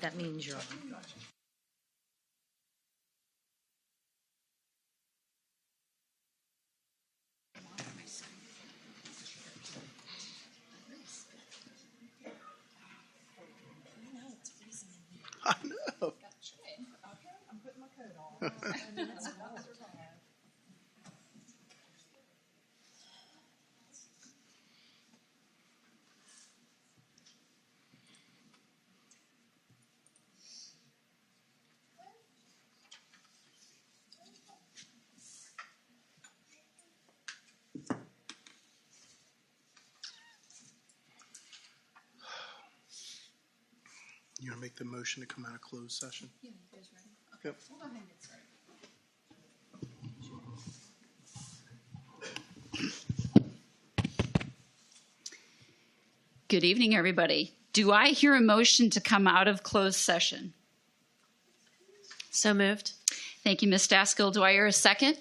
That means you're on. I know. I'm putting my coat on. You want to make the motion to come out of closed session? Yeah, you guys ready? Okay. Yep. We'll go ahead and get started. Good evening, everybody. Do I hear a motion to come out of closed session? So moved. Thank you, Ms. Daskell. Do I hear a second?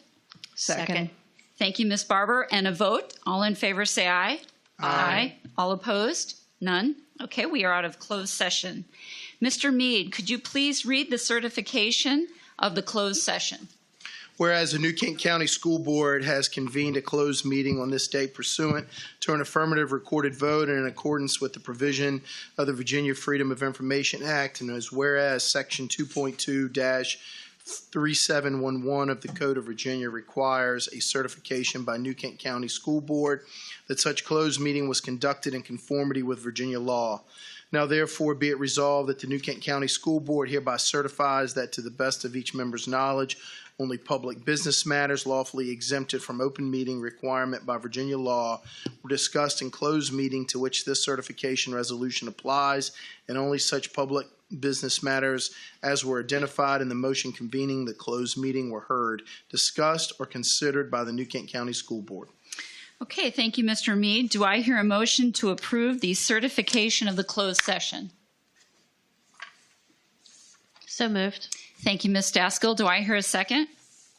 Second. Thank you, Ms. Barber. And a vote? All in favor say aye. Aye. All opposed? None? Okay, we are out of closed session. Mr. Mead, could you please read the certification of the closed session? Whereas the New Kent County School Board has convened a closed meeting on this day pursuant to an affirmative recorded vote and in accordance with the provision of the Virginia Freedom of Information Act, and as whereas Section 2.2-3711 of the Code of Virginia requires a certification by New Kent County School Board that such closed meeting was conducted in conformity with Virginia law. Now therefore be it resolved that the New Kent County School Board hereby certifies that to the best of each member's knowledge, only public business matters lawfully exempted from open meeting requirement by Virginia law were discussed in closed meeting to which this certification resolution applies, and only such public business matters as were identified in the motion convening the closed meeting were heard, discussed, or considered by the New Kent County School Board. Okay, thank you, Mr. Mead. Do I hear a motion to approve the certification of the closed session? So moved. Thank you, Ms. Daskell. Do I hear a second?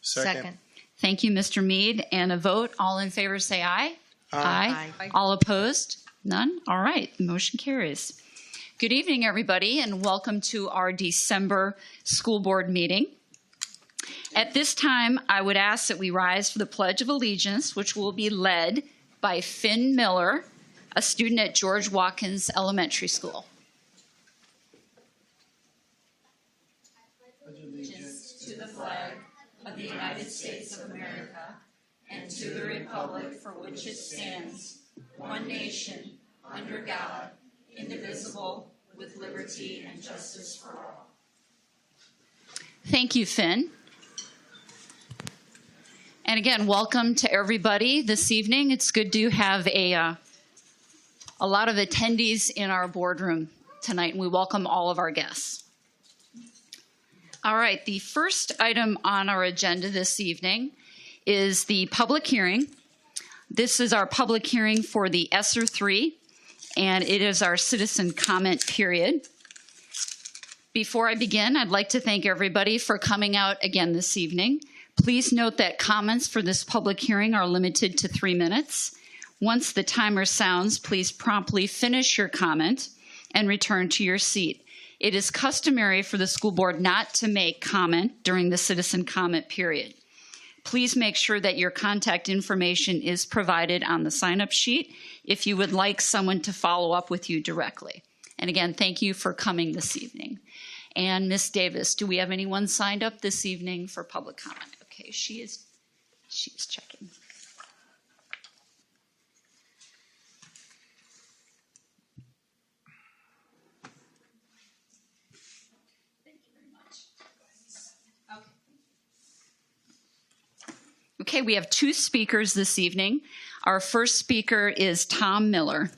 Second. Thank you, Mr. Mead. And a vote? All in favor say aye. Aye. All opposed? None? All right, the motion carries. Good evening, everybody, and welcome to our December school board meeting. At this time, I would ask that we rise for the Pledge of Allegiance, which will be led by Finn Miller, a student at George Watkins Elementary School. Allegiance to the flag of the United States of America and to the republic for which it stands, one nation, under God, indivisible, with liberty and justice for all. Thank you, Finn. And again, welcome to everybody this evening. It's good to have a lot of attendees in our boardroom tonight, and we welcome all of our guests. All right, the first item on our agenda this evening is the public hearing. This is our public hearing for the ESSER 3, and it is our citizen comment period. Before I begin, I'd like to thank everybody for coming out again this evening. Please note that comments for this public hearing are limited to 3 minutes. Once the timer sounds, please promptly finish your comment and return to your seat. It is customary for the school board not to make comment during the citizen comment period. Please make sure that your contact information is provided on the sign-up sheet if you would like someone to follow up with you directly. And again, thank you for coming this evening. And Ms. Davis, do we have anyone signed up this evening for public comment? Okay, she's checking. Thank you very much. Okay, we have 2 speakers this evening. Our first speaker is Tom Miller.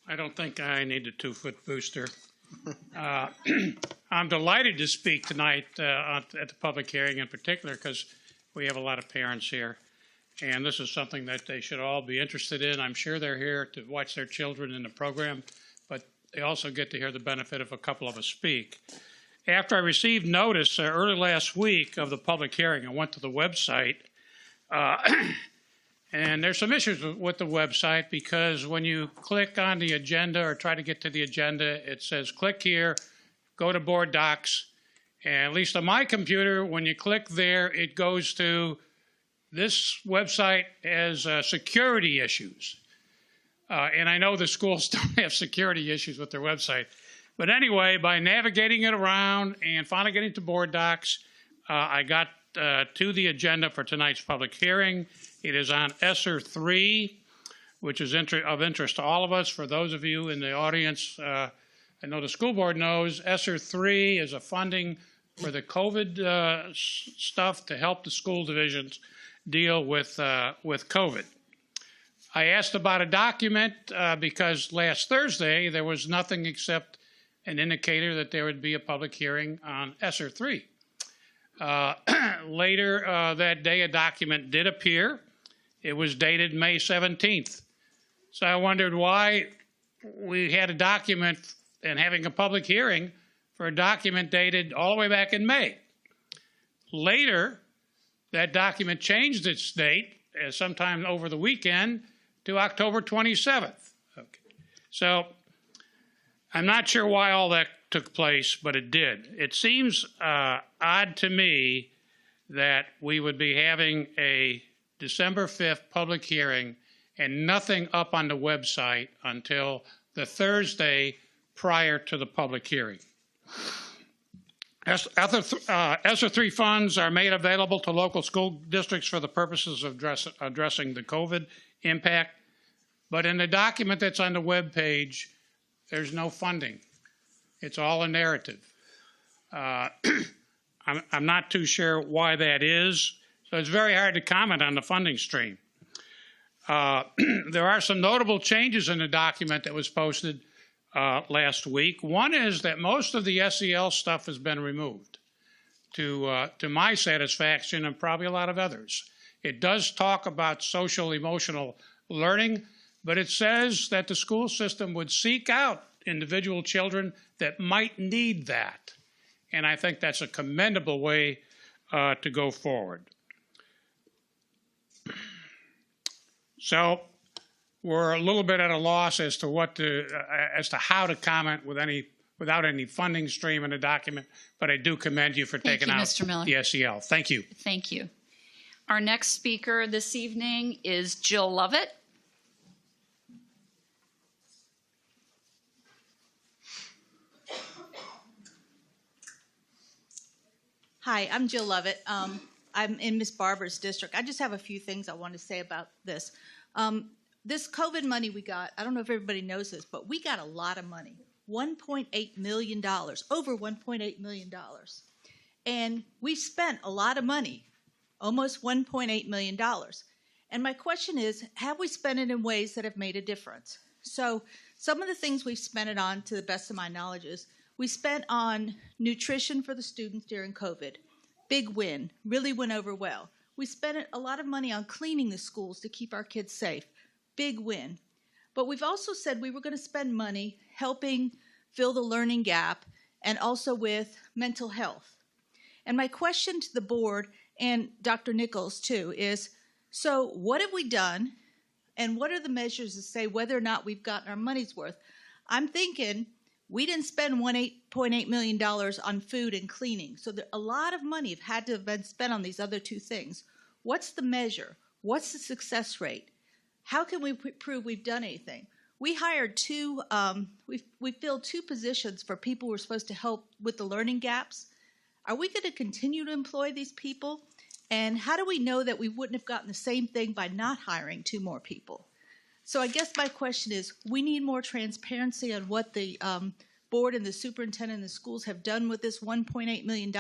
I don't think I need a 2-foot booster. I'm delighted to speak tonight at the public hearing in particular because we have a lot of parents here. And this is something that they should all be interested in. I'm sure they're here to watch their children in the program, but they also get to hear the benefit of a couple of us speak. After I received notice early last week of the public hearing, I went to the website, and there's some issues with the website because when you click on the agenda or try to get to the agenda, it says click here, go to board docs, and at least on my computer, when you click there, it goes to this website has security issues. And I know the schools don't have security issues with their website. But anyway, by navigating it around and finally getting to board docs, I got to the agenda for tonight's public hearing. It is on ESSER 3, which is of interest to all of us. For those of you in the audience, I know the school board knows ESSER 3 is a funding for the COVID stuff to help the school divisions deal with COVID. I asked about a document because last Thursday there was nothing except an indicator that there would be a public hearing on ESSER 3. Later that day, a document did appear. It was dated May 17th. So I wondered why we had a document and having a public hearing for a document dated all the way back in May. Later, that document changed its date sometime over the weekend to October 27th. Okay. So I'm not sure why all that took place, but it did. It seems odd to me that we would be having a December 5th public hearing and nothing up on the website until the Thursday prior to the public hearing. ESSER 3 funds are made available to local school districts for the purposes of addressing the COVID impact. But in the document that's on the web page, there's no funding. It's all a narrative. I'm not too sure why that is, so it's very hard to comment on the funding stream. There are some notable changes in the document that was posted last week. One is that most of the SEL stuff has been removed to my satisfaction and probably a lot of others. It does talk about social emotional learning, but it says that the school system would seek out individual children that might need that. And I think that's a commendable way to go forward. So we're a little bit at a loss as to how to comment without any funding stream in the document, but I do commend you for taking out Mr. Miller. the SEL. Thank you. Thank you. Our next speaker this evening is Jill Lovett. Hi, I'm Jill Lovett. I'm in Miss Barber's district. I just have a few things I want to say about this. This COVID money we got, I don't know if everybody knows this, but we got a lot of money, $1.8 million, over $1.8 million. And we spent a lot of money, almost $1.8 million. And my question is, have we spent it in ways that have made a difference? So some of the things we've spent it on, to the best of my knowledge, is we spent on nutrition for the students during COVID. Big win, really went over well. We spent a lot of money on cleaning the schools to keep our kids safe. Big win. But we've also said we were going to spend money helping fill the learning gap and also with mental health. And my question to the board and Dr. Nichols too is, so what have we done and what are the measures to say whether or not we've gotten our money's worth? I'm thinking we didn't spend $1.8 million on food and cleaning. So a lot of money had to have been spent on these other two things. What's the measure? What's the success rate? How can we prove we've done anything? We hired we filled 2 positions for people who are supposed to help with the learning gaps. Are we going to continue to employ these people? And how do we know that we wouldn't have gotten the same thing by not hiring 2 more people? So I guess my question is, we need more transparency on what the board and the superintendent and the schools have done with this $1.8 million.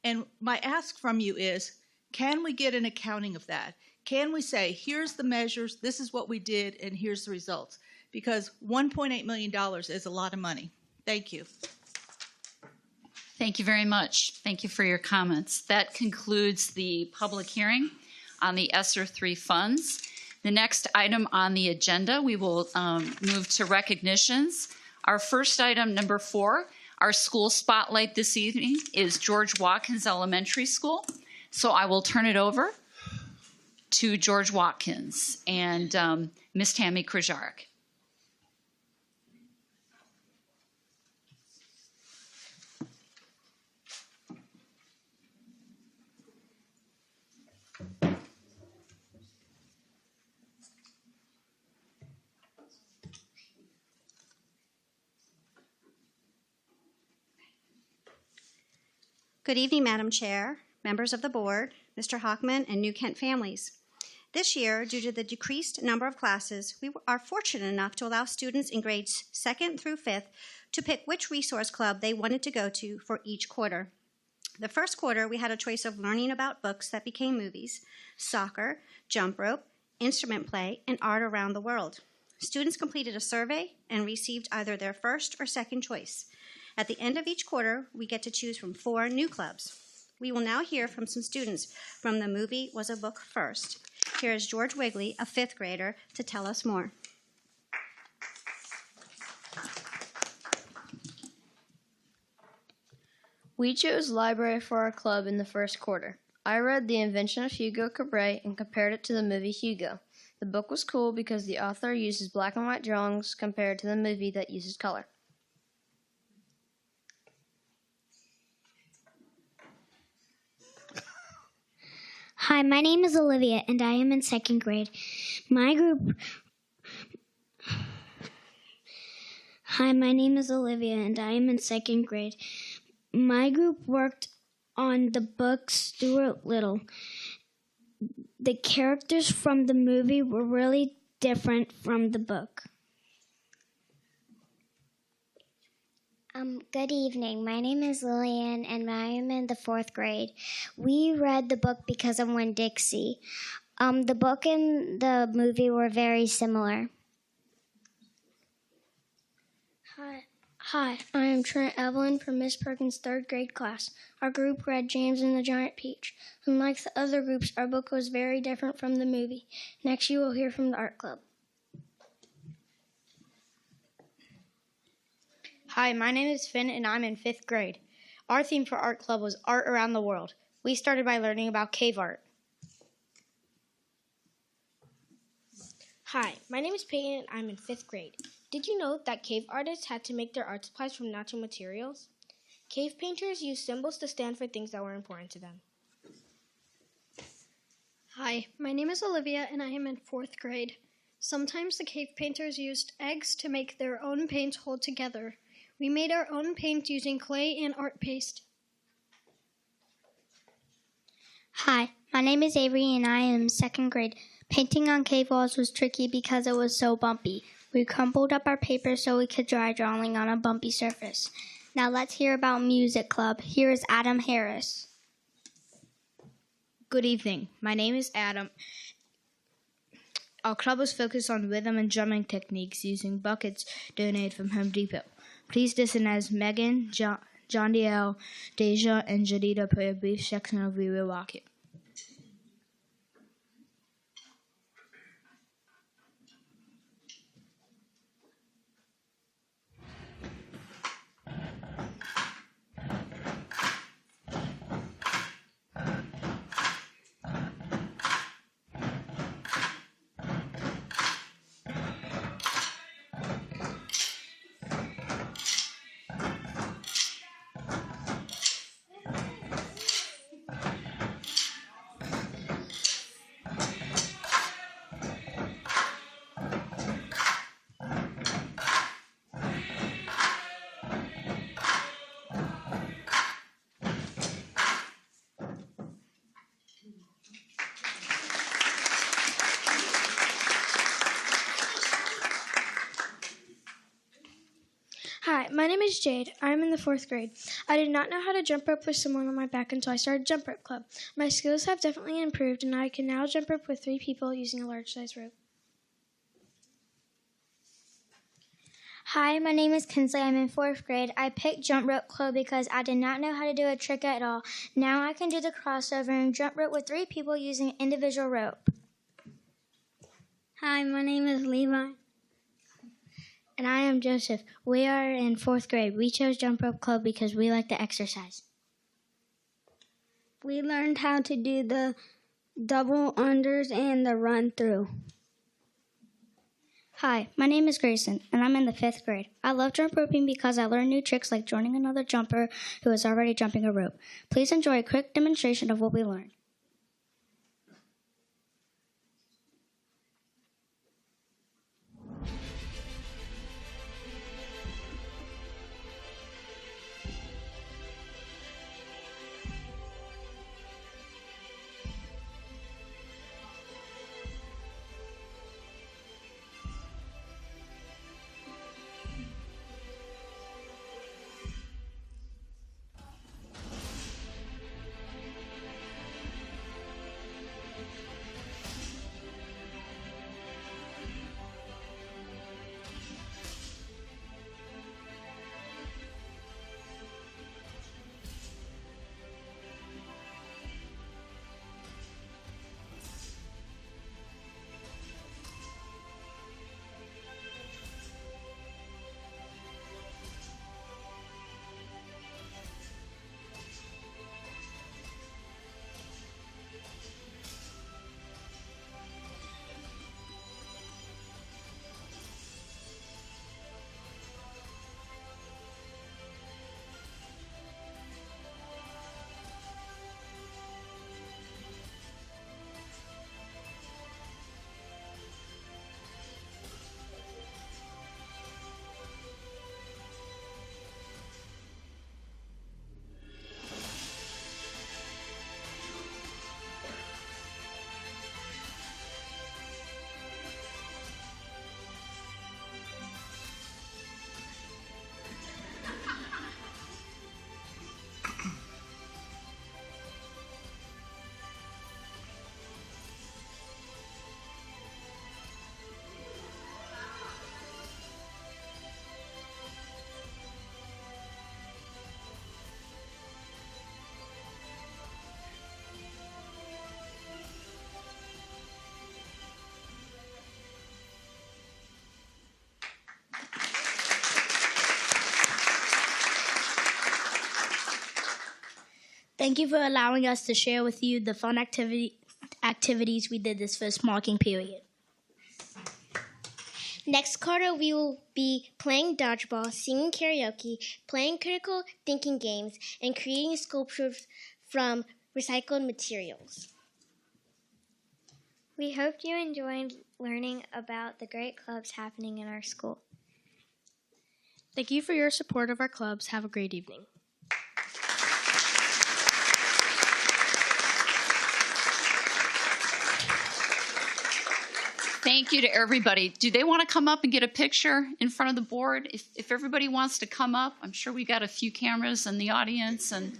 And my ask from you is, can we get an accounting of that? Can we say, here's the measures, this is what we did, and here's the results? Because $1.8 million is a lot of money. Thank you. Thank you very much. Thank you for your comments. That concludes the public hearing on the ESSER 3 funds. The next item on the agenda, we will move to recognitions. Our first item, number 4, Our school spotlight this evening is George Watkins Elementary School. So I will turn it over to George Watkins and Miss Tammy Krajarek. Good evening, Madam Chair, members of the board, Mr. Hockman, and New Kent families. This year, due to the decreased number of classes, we are fortunate enough to allow students in grades 2nd through 5th to pick which resource club they wanted to go to for each quarter. The first quarter, we had a choice of learning about books that became movies, soccer, jump rope, instrument play, and art around the world. Students completed a survey and received either their first or second choice. At the end of each quarter, we get to choose from 4 new clubs. We will now hear from some students from The Movie Was a Book First. Here is George Wigley, a 5th grader, to tell us more. We chose library for our club in the first quarter. I read The Invention of Hugo Cabret and compared it to the movie Hugo. The book was cool because the author uses black and white drawings compared to the movie that uses color. Hi, my name is Olivia, and I am in 2nd grade. My group worked on the book Stuart Little. The characters from the movie were really different from the book. Good evening. My name is Lillian, and I am in the 4th grade. We read the book Because of Winn-Dixie. The book and the movie were very similar. Hi, I am Trent Evelyn from Miss Perkins' 3rd grade class. Our group read James and the Giant Peach. Unlike the other groups, our book was very different from the movie. Next, you will hear from the art club. Hi, my name is Finn, and I'm in 5th grade. Our theme for art club was art around the world. We started by learning about cave art. Hi, my name is Peyton, and I'm in 5th grade. Did you know that cave artists had to make their art supplies from natural materials? Cave painters used symbols to stand for things that were important to them. Hi, my name is Olivia, and I am in 4th grade. Sometimes the cave painters used eggs to make their own paint hold together. We made our own paint using clay and art paste. Hi, my name is Avery, and I am 2nd grade. Painting on cave walls was tricky because it was so bumpy. We crumpled up our paper so we could dry drawing on a bumpy surface. Now let's hear about Music Club. Here is Adam Harris. Good evening. My name is Adam. Our club was focused on rhythm and drumming techniques using buckets donated from Home Depot. Please listen as Megan, John DL, Deja, and Jadida play a brief section of We Will Rock It. Hi, my name is Jade. I'm in the 4th grade. I did not know how to jump rope with someone on my back until I started Jump Rope Club. My skills have definitely improved, and I can now jump rope with 3 people using a large size rope. Hi, my name is Kinsley. I'm in 4th grade. I picked Jump Rope Club because I did not know how to do a trick at all. Now I can do the crossover and jump rope with 3 people using individual rope. Hi, my name is Levi. And I am Joseph. We are in 4th grade. We chose Jump Rope Club because we like to exercise. We learned how to do the double unders and the run through. Hi, my name is Grayson, and I'm in the 5th grade. I love jump roping because I learn new tricks like joining another jumper who is already jumping a rope. Please enjoy a quick demonstration of what we learned. Thank you for allowing us to share with you the fun activities we did this first marking period. Next quarter, we will be playing dodgeball, singing karaoke, playing critical thinking games, and creating sculptures from recycled materials. We hope you enjoyed learning about the great clubs happening in our school. Thank you for your support of our clubs. Have a great evening. Thank you to everybody. Do they want to come up and get a picture in front of the board? If everybody wants to come up, I'm sure we got a few cameras in the audience and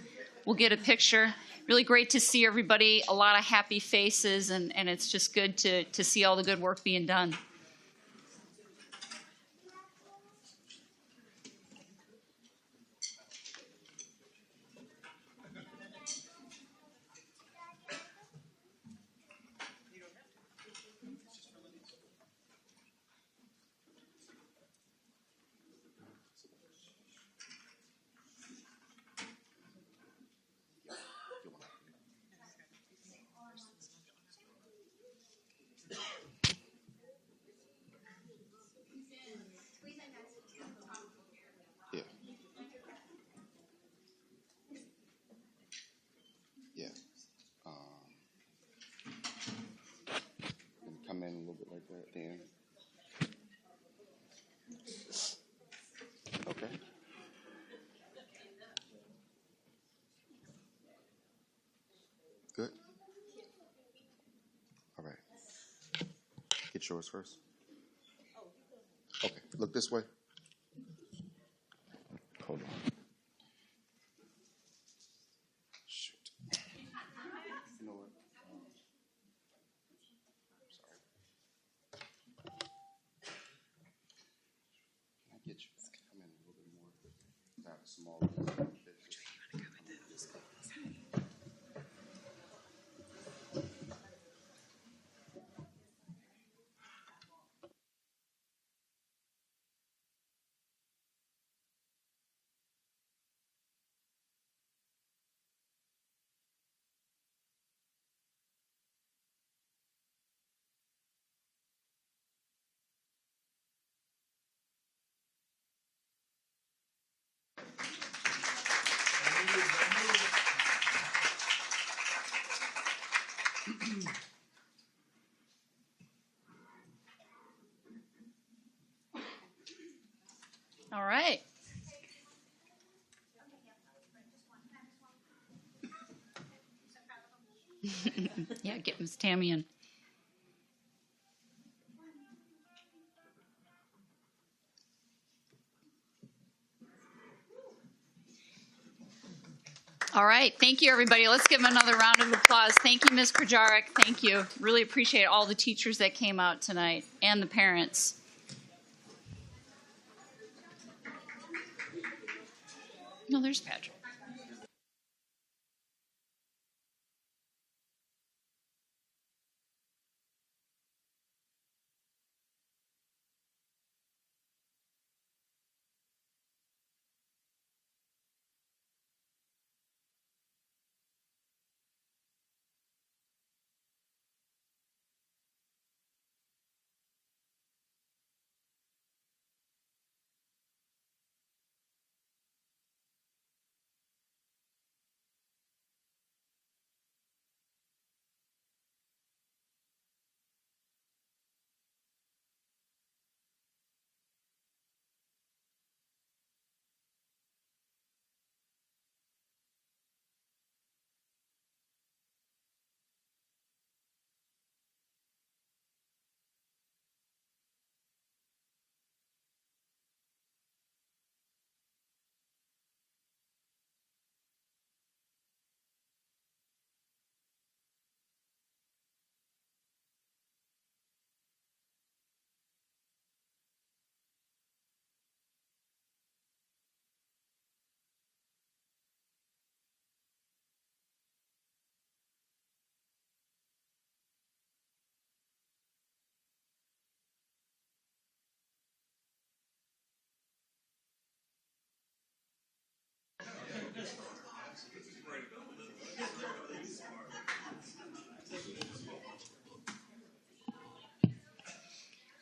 we'll get a picture. Really great to see everybody, a lot of happy faces, and it's just good to see all the good work being done. Come in a little bit like that, Dan. Okay. Good. All right. Get yours first. Okay. Look this way. Hold on. Shoot. You know what? Sorry. Can I get you? Come in a little bit more. I have a small piece. All right. Yeah, get Miss Tammy in. All right. Thank you, everybody. Let's give them another round of applause. Thank you, Ms. Krajarek. Thank you. Really appreciate all the teachers that came out tonight and the parents. No, there's Patrick.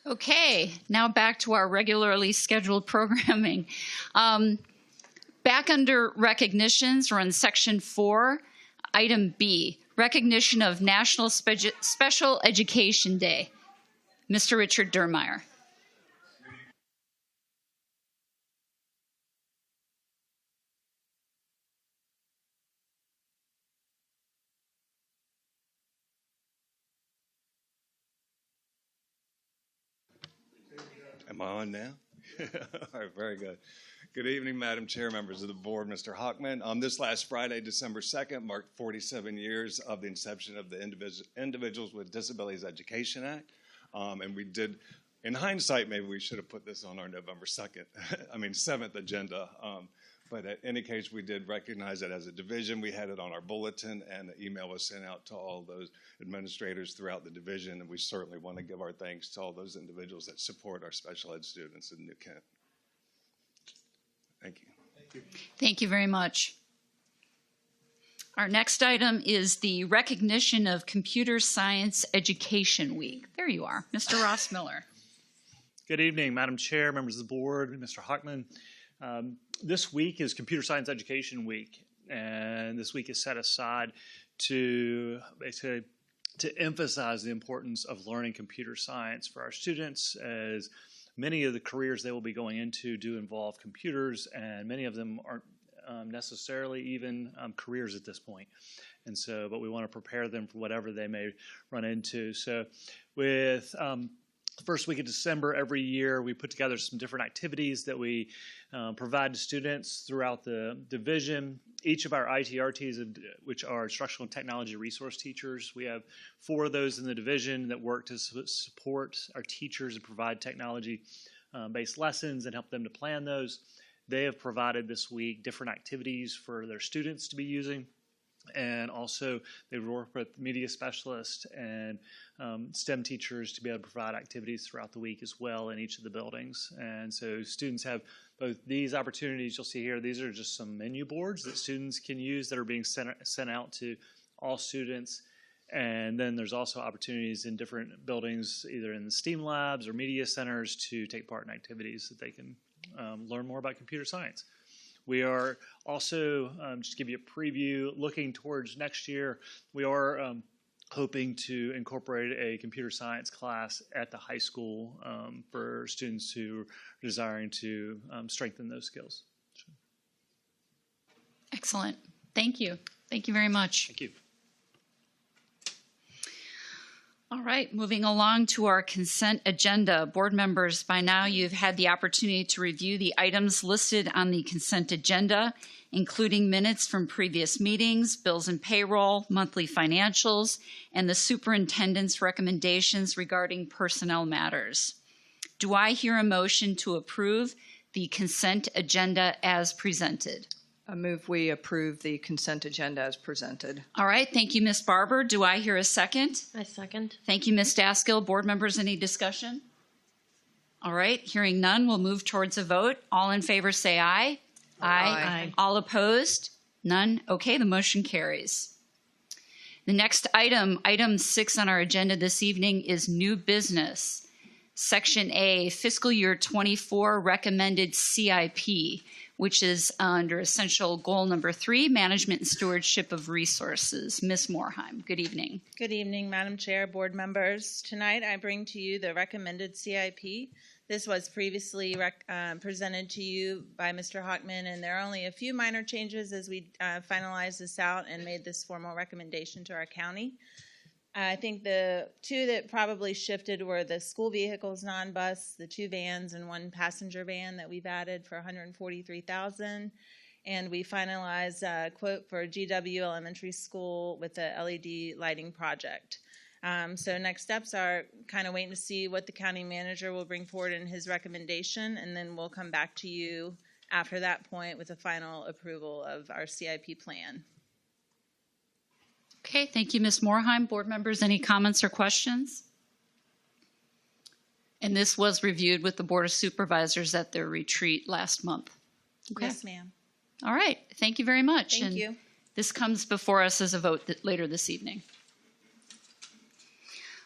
Okay, now back to our regularly scheduled programming. Back under recognitions, we're on section 4, item B, recognition of National Special Education Day. Mr. Richard Dermeyer. Am I on now? All right, very good. Good evening, Madam Chair, members of the board, Mr. Hockman. This last Friday, December 2nd, marked 47 years of the inception of the Individuals with Disabilities Education Act. And we did, in hindsight, maybe we should have put this on our November 7th agenda. But in any case, we did recognize it as a division. We had it on our bulletin, and the email was sent out to all those administrators throughout the division. And we certainly want to give our thanks to all those individuals that support our special ed students in New Kent. Thank you. Thank you. Thank you very much. Our next item is the recognition of Computer Science Education Week. There you are, Mr. Ross Miller. Good evening, Madam Chair, members of the board, Mr. Hockman. This week is Computer Science Education Week, and this week is set aside to basically to emphasize the importance of learning computer science for our students, as many of the careers they will be going into do involve computers, and many of them aren't necessarily even careers at this point. And so, but we want to prepare them for whatever they may run into. So with the first week of December every year, we put together some different activities that we provide to students throughout the division. Each of our ITRTs, which are Instructional Technology Resource Teachers, we have 4 of those in the division that work to support our teachers and provide technology-based lessons and help them to plan those. They have provided this week different activities for their students to be using. And also, they work with media specialists and STEM teachers to be able to provide activities throughout the week as well in each of the buildings. And so students have both these opportunities you'll see here. These are just some menu boards that students can use that are being sent out to all students. And then there's also opportunities in different buildings, either in the STEAM labs or media centers, to take part in activities that they can learn more about computer science. We are also, just to give you a preview, looking towards next year, we are hoping to incorporate a computer science class at the high school for students who are desiring to strengthen those skills. Excellent. Thank you. Thank you very much. Thank you. All right, moving along to our consent agenda. Board members, by now you've had the opportunity to review the items listed on the consent agenda, including minutes from previous meetings, bills and payroll, monthly financials, and the superintendent's recommendations regarding personnel matters. Do I hear a motion to approve the consent agenda as presented? I move we approve the consent agenda as presented. All right, thank you, Ms. Barber. Do I hear a second? I second. Thank you, Ms. Daskill. Board members, any discussion? All right, hearing none, we'll move towards a vote. All in favor say aye. Aye. All opposed? None? Okay, the motion carries. The next item, item 6 on our agenda this evening, is new business. Section A, fiscal year 24 recommended CIP, which is under essential goal number 3, management and stewardship of resources. Ms. Morheim, good evening. Good evening, Madam Chair, board members. Tonight I bring to you the recommended CIP. This was previously presented to you by Mr. Hockman, and there are only a few minor changes as we finalized this out and made this formal recommendation to our county. I think the two that probably shifted were the school vehicles non-bus, the 2 vans and 1 passenger van that we've added for $143,000, and we finalized a quote for GW Elementary School with the LED lighting project. So next steps are kind of waiting to see what the county manager will bring forward in his recommendation, and then we'll come back to you after that point with a final approval of our CIP plan. Okay, thank you, Ms. Morheim. Board members, any comments or questions? And this was reviewed with the Board of Supervisors at their retreat last month. Okay. Yes, ma'am. All right, thank you very much. Thank you. This comes before us as a vote later this evening.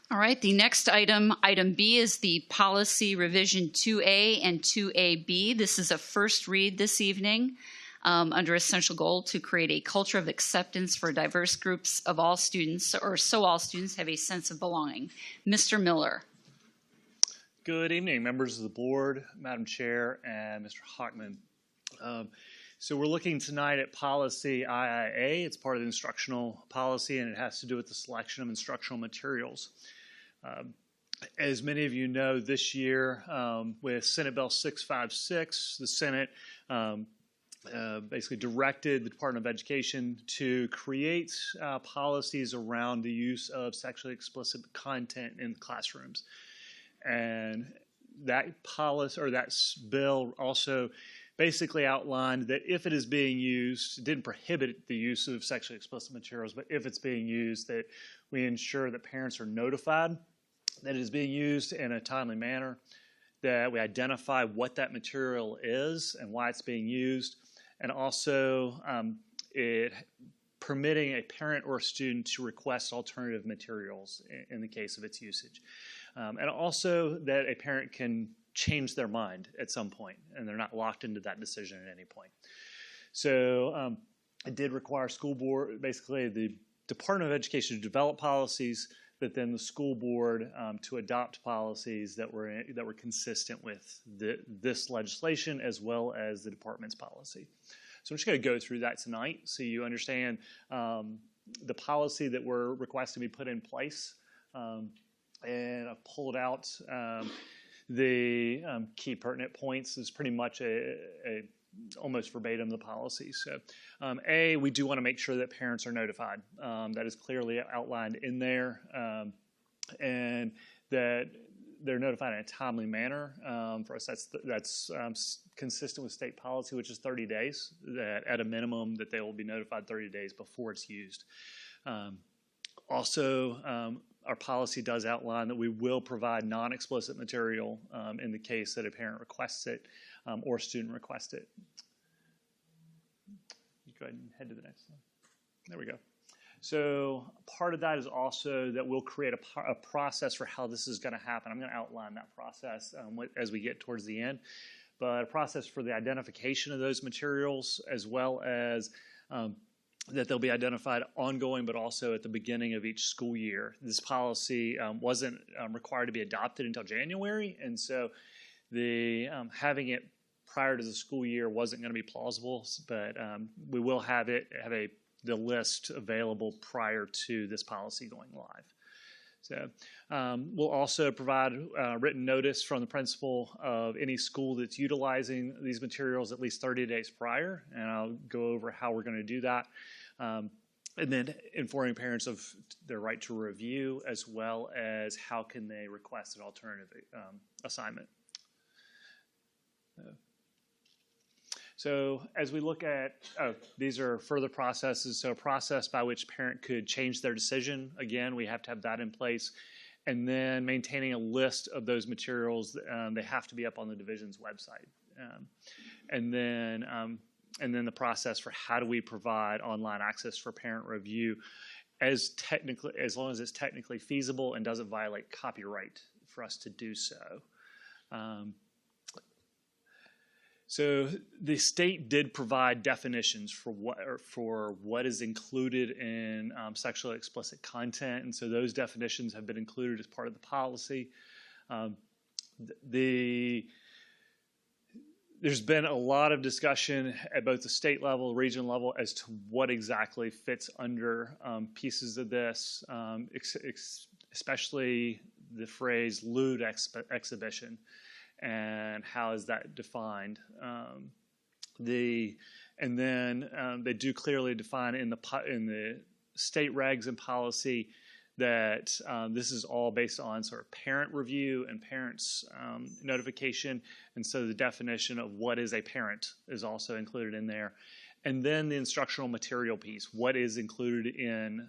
All right, the next item, item B, is the policy revision 2A and 2AB. This is a first read this evening. Under essential goal to create a culture of acceptance for diverse groups of all students, or so all students have a sense of belonging. Mr. Miller. Good evening, members of the board, Madam Chair, and Mr. Hockman. So we're looking tonight at policy IIA. It's part of the instructional policy, and it has to do with the selection of instructional materials. As many of you know, this year with Senate Bill 656, the Senate basically directed the Department of Education to create policies around the use of sexually explicit content in classrooms. And that policy, or that bill, also basically outlined that if it is being used, it didn't prohibit the use of sexually explicit materials, but if it's being used, that we ensure that parents are notified that it is being used in a timely manner, that we identify what that material is and why it's being used, and also it permitting a parent or a student to request alternative materials in the case of its usage. And also that a parent can change their mind at some point, and they're not locked into that decision at any point. So it did require school board, basically the Department of Education, to develop policies, but then the school board to adopt policies that were consistent with this legislation as well as the department's policy. So I'm just going to go through that tonight so you understand the policy that we're requesting to be put in place. And I've pulled out the key pertinent points. Is pretty much a almost verbatim the policy. So A, we do want to make sure that parents are notified. That is clearly outlined in there, and that they're notified in a timely manner. For us, that's consistent with state policy, which is 30 days, that at a minimum that they will be notified 30 days before it's used. Also, our policy does outline that we will provide non-explicit material in the case that a parent requests it or a student requests it. You go ahead and head to the next one. There we go. So part of that is also that we'll create a process for how this is going to happen. I'm going to outline that process as we get towards the end. But a process for the identification of those materials, as well as that they'll be identified ongoing, but also at the beginning of each school year. This policy wasn't required to be adopted until January, and so the having it prior to the school year wasn't going to be plausible. But we will have the list available prior to this policy going live. So we'll also provide written notice from the principal of any school that's utilizing these materials at least 30 days prior, and I'll go over how we're going to do that. And then informing parents of their right to review, as well as how can they request an alternative assignment. So as we look at, these are further processes. So a process by which parent could change their decision. Again, we have to have that in place. And then maintaining a list of those materials, they have to be up on the division's website. And then the process for how do we provide online access for parent review as long as it's technically feasible and doesn't violate copyright for us to do so. So the state did provide definitions for what is included in sexually explicit content, and so those definitions have been included as part of the policy. There's been a lot of discussion at both the state level, region level, as to what exactly fits under pieces of this, especially the phrase lewd exhibition. And how is that defined? They do clearly define in the state regs and policy that this is all based on sort of parent review and parents' notification, and so the definition of what is a parent is also included in there. And then the instructional material piece, what is included in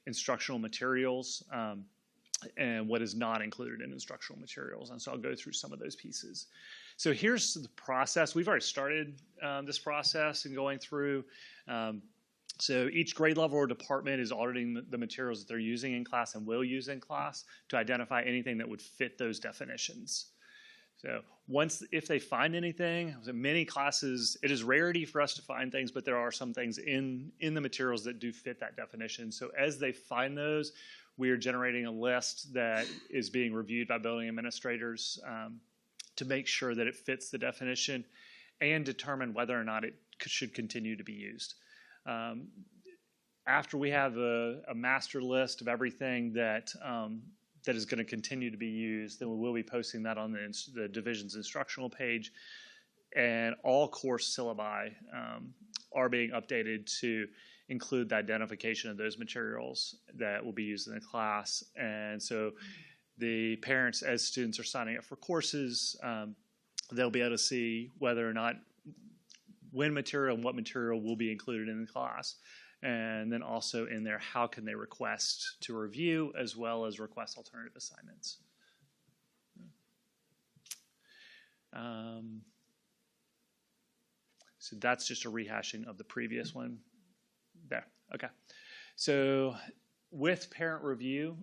instructional materials, and what is not included in instructional materials. And so I'll go through some of those pieces. So here's the process. We've already started this process and going through. So each grade level or department is auditing the materials that they're using in class and will use in class to identify anything that would fit those definitions. So if they find anything, many classes, it is rarity for us to find things, but there are some things in the materials that do fit that definition. So as they find those, we are generating a list that is being reviewed by building administrators to make sure that it fits the definition and determine whether or not it should continue to be used. After we have a master list of everything that is going to continue to be used, then we will be posting that on the division's instructional page. And all course syllabi are being updated to include the identification of those materials that will be used in the class. And so the parents, as students are signing up for courses, they'll be able to see whether or not when material and what material will be included in the class. And then also in there, how can they request to review as well as request alternative assignments. So that's just a rehashing of the previous one. There, okay. So with parent review,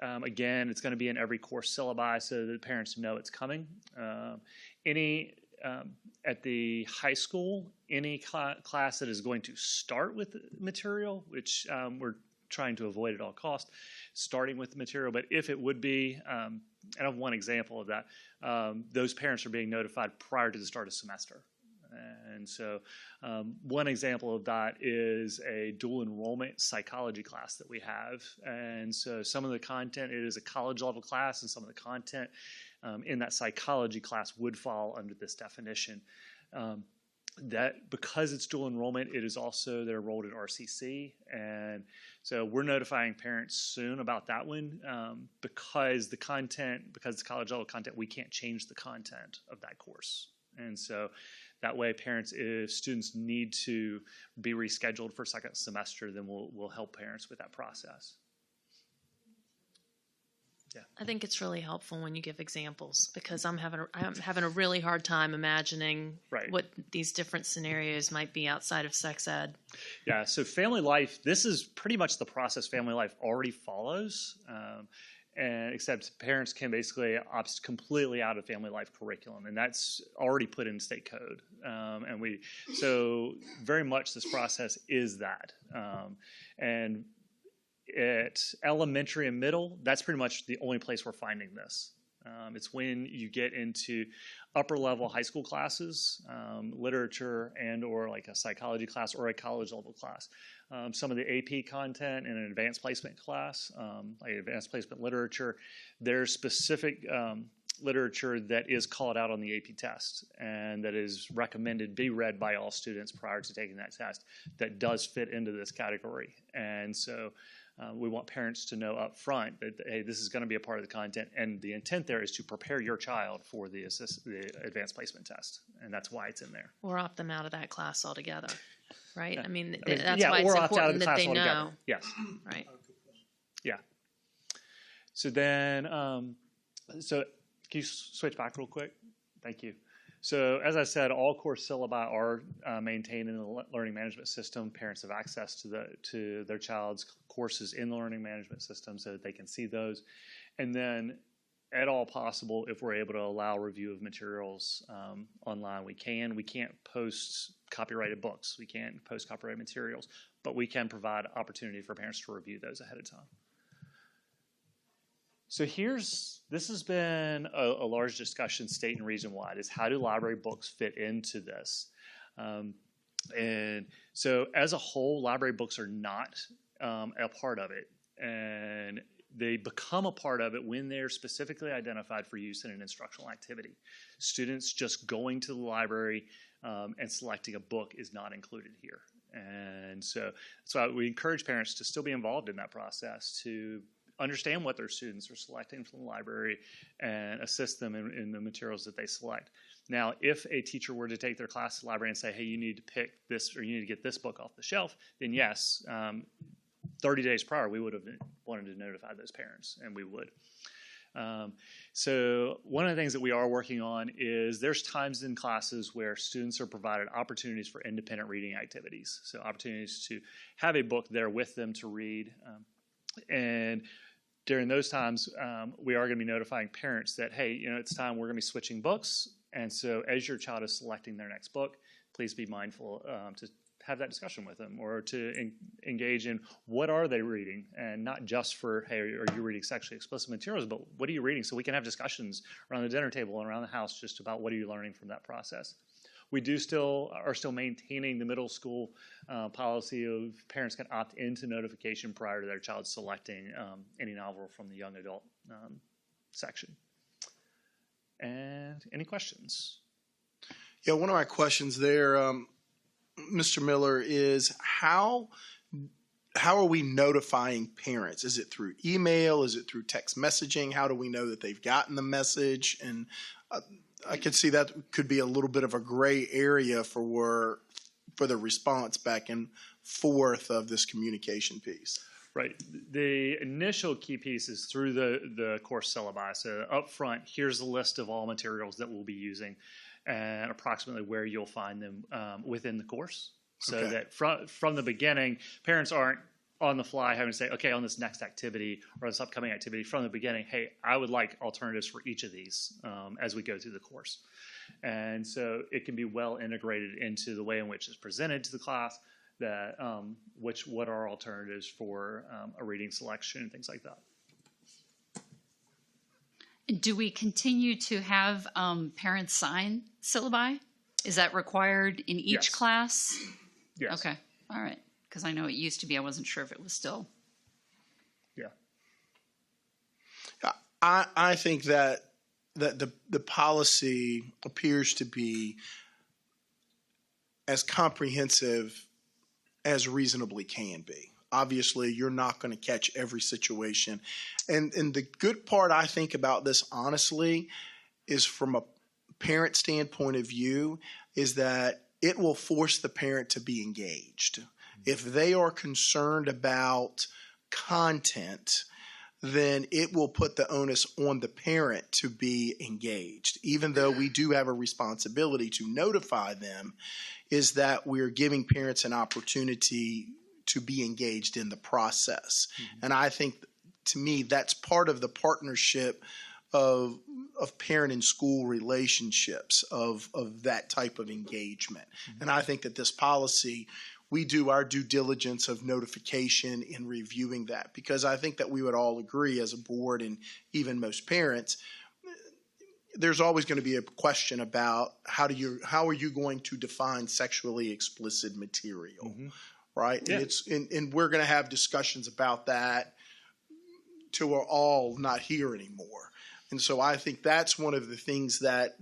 again, it's going to be in every course syllabi so that the parents know it's coming. At the high school, any class that is going to start with material, which we're trying to avoid at all costs, starting with the material, but if it would be, and I have one example of that, those parents are being notified prior to the start of semester. And so one example of that is a dual enrollment psychology class that we have. And so some of the content, it is a college level class, and some of the content in that psychology class would fall under this definition. That because it's dual enrollment, it is also they're enrolled at RCC. And so we're notifying parents soon about that one because the content, because it's college level content, we can't change the content of that course. And so that way, parents, if students need to be rescheduled for second semester, then we'll help parents with that process. Yeah. I think it's really helpful when you give examples because I'm having a really hard time imagining what these different scenarios might be outside of sex ed. Yeah, so Family Life, this is pretty much the process Family Life already follows. and except parents can basically opt completely out of family life curriculum, and that's already put in state code. So very much this process is that. And at elementary and middle, that's pretty much the only place we're finding this. It's when you get into upper level high school classes, literature and or like a psychology class or a college level class. Some of the AP content in an advanced placement class, like advanced placement literature, there's specific literature that is called out on the AP test and that is recommended be read by all students prior to taking that test that does fit into this category. And so we want parents to know up front that, hey, this is going to be a part of the content, and the intent there is to prepare your child for the advanced placement test, and that's why it's in there. Or opt them out of that class altogether, right? Yeah. I mean, I mean, that's yeah, why it's or opt out of important the that class they altogether. know. Yes. Right. Yeah. So then, so can you switch back real quick? Thank you. So as I said, all course syllabi are maintained in the learning management system. Parents have access to their child's courses in the learning management system so that they can see those. And then at all possible, if we're able to allow review of materials online, we can. We can't post copyrighted books. We can't post copyrighted materials, but we can provide opportunity for parents to review those ahead of time. So this has been a large discussion state and region-wide, is how do library books fit into this? And so as a whole, library books are not a part of it. And they become a part of it when they're specifically identified for use in an instructional activity. Students just going to the library and selecting a book is not included here. And so that's why we encourage parents to still be involved in that process, to understand what their students are selecting from the library and assist them in the materials that they select. Now, if a teacher were to take their class to the library and say, hey, you need to pick this or you need to get this book off the shelf, then yes, 30 days prior, we would have wanted to notify those parents, and we would. So one of the things that we are working on is there's times in classes where students are provided opportunities for independent reading activities. So opportunities to have a book there with them to read. And during those times, we are going to be notifying parents that, hey, it's time, we're going to be switching books. And so as your child is selecting their next book, please be mindful to have that discussion with them, or to engage in what are they reading, and not just for, hey, are you reading sexually explicit materials, but what are you reading, so we can have discussions around the dinner table and around the house just about what are you learning from that process. We are still maintaining the middle school policy of parents can opt into notification prior to their child selecting any novel from the young adult section. And any questions? Yeah, one of my questions there, Mr. Miller, is how are we notifying parents? Is it through email? Is it through text messaging? How do we know that they've gotten the message? And I could see that could be a little bit of a gray area for the response back and forth of this communication piece. Right. The initial key piece is through the course syllabi. So up front, here's a list of all materials that we'll be using and approximately where you'll find them within the course. So that from the beginning, parents aren't on the fly having to say, okay, on this next activity or this upcoming activity from the beginning, hey, I would like alternatives for each of these as we go through the course. And so it can be well integrated into the way in which it's presented to the class, that what are alternatives for a reading selection and things like that. Do we continue to have parents sign syllabi? Is that required in each class? Yes. Okay. All right. Because I know it used to be. I wasn't sure if it was still. Yeah. I think that the policy appears to be as comprehensive as reasonably can be. Obviously, you're not going to catch every situation. And the good part I think about this, honestly, is from a parent standpoint of view, is that it will force the parent to be engaged. If they are concerned about content, then it will put the onus on the parent to be engaged. Even though we do have a responsibility to notify them, is that we're giving parents an opportunity to be engaged in the process. Mm-hmm. And I think to me, that's part of the partnership of parent and school relationships, of that type of engagement. And I think that this policy, we do our due diligence of notification in reviewing that, because I think that we would all agree as a board, and even most parents, there's always going to be a question about how are you going to define sexually explicit material, right? Yeah. And we're going to have discussions about that till we're all not here anymore. And so I think that's one of the things that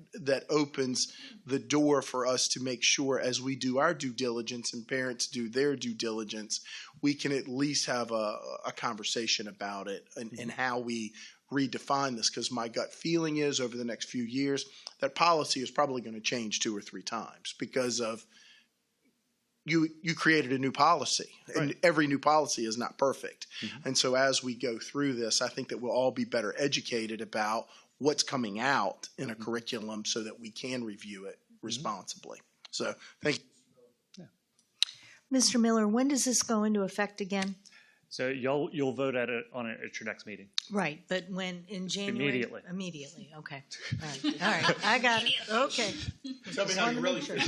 opens the door for us to make sure, as we do our due diligence and parents do their due diligence, we can at least have a conversation about it and how we redefine this. Because my gut feeling is, over the next few years, that policy is probably going to change 2 or 3 times, because of you created a new policy, and every new policy is not perfect. And so as we go through this, I think that we'll all be better educated about what's coming out in a curriculum so that we can review it responsibly. So thank you. Mr. Miller, when does this go into effect again? So you'll vote on it at your next meeting. Right, but when, in January? Immediately. Immediately, okay. All right, I got it, okay. Tell me how you really feel.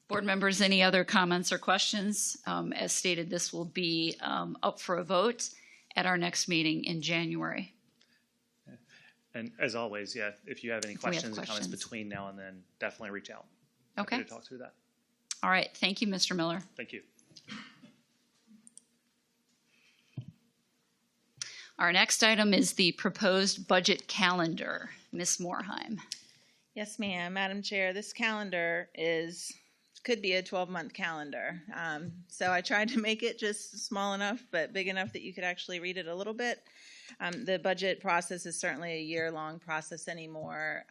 Board members, any other comments or questions? As stated, this will be up for a vote at our next meeting in January. And as always, yeah, if you have any If we have questions or comments questions. between now and then, definitely reach out. Okay. Happy to talk through that. All right. Thank you, Mr. Miller. Thank you. Our next item is the proposed budget calendar. Ms. Morheim. Yes, ma'am. Madam Chair, this calendar could be a 12-month calendar. So I tried to make it just small enough but big enough that you could actually read it a little bit. The budget process is certainly a year-long process anymore.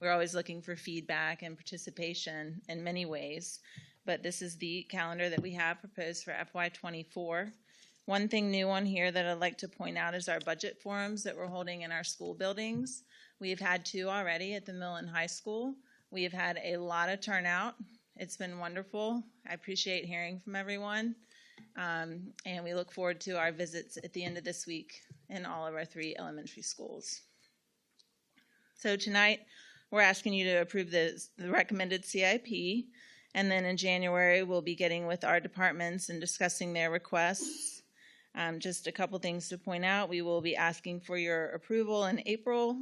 We're always looking for feedback and participation in many ways, but this is the calendar that we have proposed for FY24. One thing new on here that I'd like to point out is our budget forums that we're holding in our school buildings. We've had 2 already at the Millen High School. We have had a lot of turnout. It's been wonderful. I appreciate hearing from everyone. And we look forward to our visits at the end of this week in all of our 3 elementary schools. So tonight, we're asking you to approve the recommended CIP. And then in January, we'll be getting with our departments and discussing their requests. Just a couple things to point out. We will be asking for your approval in April,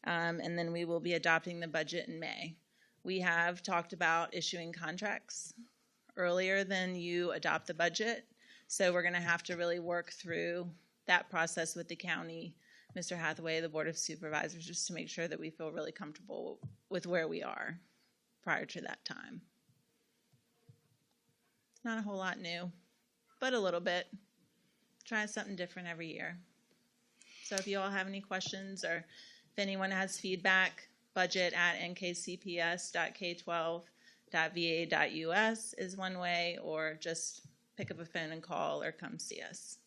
and then we will be adopting the budget in May. We have talked about issuing contracts earlier than you adopt the budget, so we're going to have to really work through that process with the county, Mr. Hathaway, the Board of Supervisors, just to make sure that we feel really comfortable with where we are prior to that time. Not a whole lot new, but a little bit. Trying something different every year. So if you all have any questions, or if anyone has feedback, budget@nkcps.k12.va.us is one way, or just pick up a phone and call or come see us.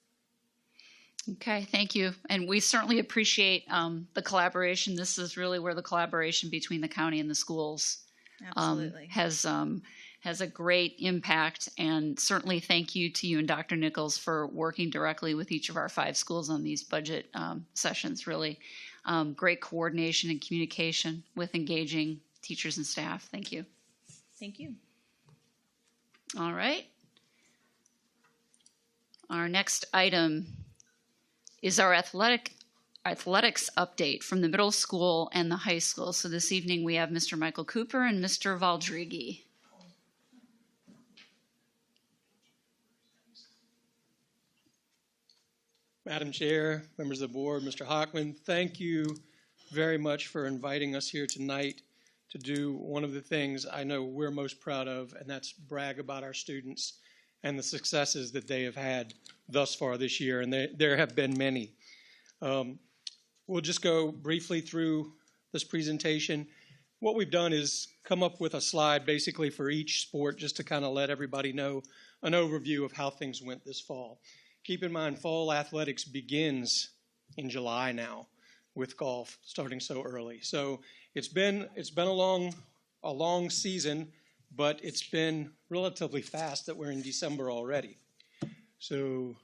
Okay, thank you. And we certainly appreciate the collaboration. This is really where the collaboration between the county and the schools Absolutely. has a great impact. And certainly thank you to you and Dr. Nichols for working directly with each of our 5 schools on these budget sessions. Really great coordination and communication with engaging teachers and staff. Thank you. Thank you. All right. Our next item is our athletics update from the middle school and the high school. So this evening we have Mr. Michael Cooper and Mr. Valdrigi. Madam Chair, members of the board, Mr. Hockman, thank you very much for inviting us here tonight to do one of the things I know we're most proud of, and that's brag about our students and the successes that they have had thus far this year, and there have been many. We'll just go briefly through this presentation. What we've done is come up with a slide basically for each sport just to kind of let everybody know an overview of how things went this fall. Keep in mind, fall athletics begins in July now with golf starting so early. So it's been a long season, but it's been relatively fast that we're in December already. So,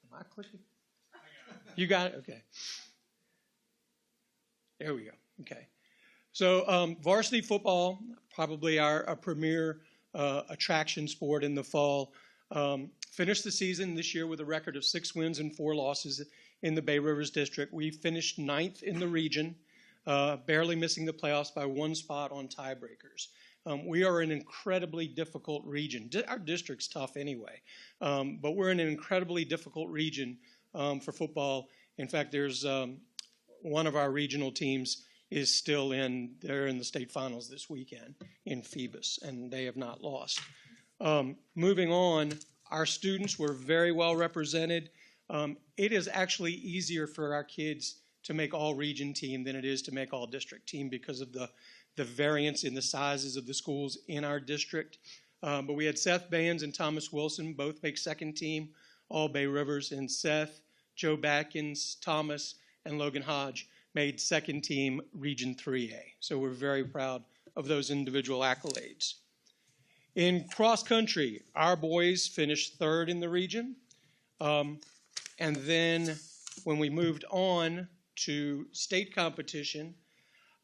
am I clicking? You got it? Okay. There we go. Okay. So varsity football, probably our premier attraction sport in the fall, finished the season this year with a record of 6 wins and 4 losses in the Bay Rivers District. We finished 9th in the region, barely missing the playoffs by 1 spot on tiebreakers. We are an incredibly difficult region. Our district's tough anyway, but we're in an incredibly difficult region for football. In fact, there's one of our regional teams is still they're in the state finals this weekend in Phoebus, and they have not lost. Moving on, our students were very well represented. It is actually easier for our kids to make all region team than it is to make all district team because of the variance in the sizes of the schools in our district. But we had Seth Baines and Thomas Wilson both make second team all Bay Rivers, and Seth, Joe Batkins, Thomas, and Logan Hodge made second team Region 3A. So we're very proud of those individual accolades. In cross country, our boys finished 3rd in the region. And then when we moved on to state competition,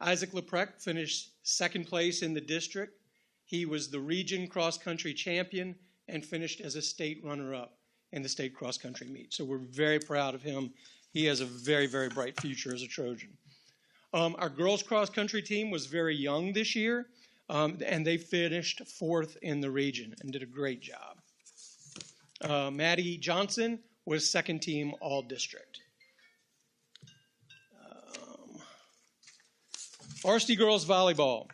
Isaac Leprec finished 2nd place in the district. He was the region cross country champion and finished as a state runner-up in the state cross country meet. So we're very proud of him. He has a very, very bright future as a Trojan. Our girls cross country team was very young this year, and they finished 4th in the region and did a great job. Maddie Johnson was 2nd team all district. Varsity girls volleyball.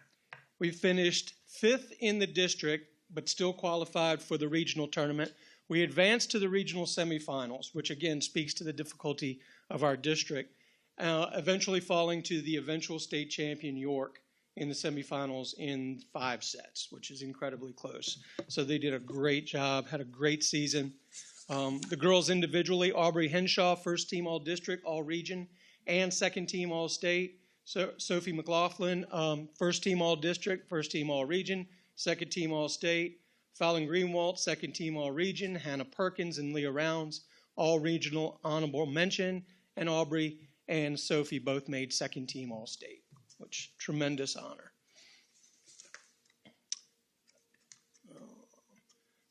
We finished 5th in the district, but still qualified for the regional tournament. We advanced to the regional semifinals, which again speaks to the difficulty of our district, eventually falling to the eventual state champion York in the semifinals in 5 sets, which is incredibly close. So they did a great job, had a great season. The girls individually, Aubrey Henshaw, 1st team all district, all region, and 2nd team all state. So Sophie McLaughlin, 1st team all district, 1st team all region, 2nd team all state. Fallon Greenwald, 2nd team all region. Hannah Perkins and Leah Rounds, all regional honorable mention. And Aubrey and Sophie both made 2nd team all state, which tremendous honor.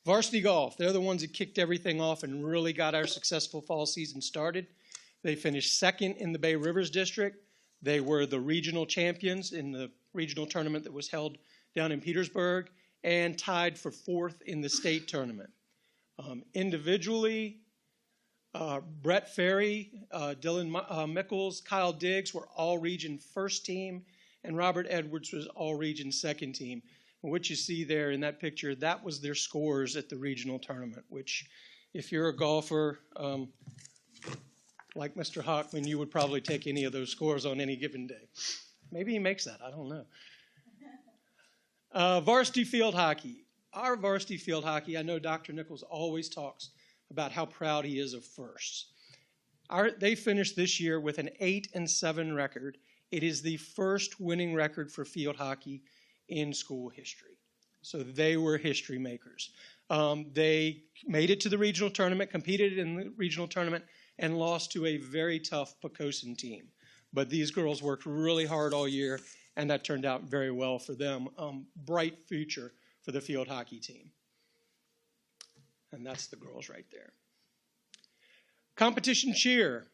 Varsity golf, they're the ones that kicked everything off and really got our successful fall season started. They finished 2nd in the Bay Rivers District. They were the regional champions in the regional tournament that was held down in Petersburg, and tied for 4th in the state tournament. Individually, Brett Ferry, Dylan Mickles, Kyle Diggs were all region 1st team, and Robert Edwards was all region 2nd team. And what you see there in that picture, that was their scores at the regional tournament, which if you're a golfer like Mr. Hockman, you would probably take any of those scores on any given day. Maybe he makes that, I don't know. Varsity field hockey. Our varsity field hockey, I know Dr. Nichols always talks about how proud he is of firsts. They finished this year with an 8-7 record. It is the first winning record for field hockey in school history. So they were history makers. They made it to the regional tournament, competed in the regional tournament, and lost to a very tough Poquoson team. But these girls worked really hard all year, and that turned out very well for them. Bright future for the field hockey team. And that's the girls right there. Competition cheer,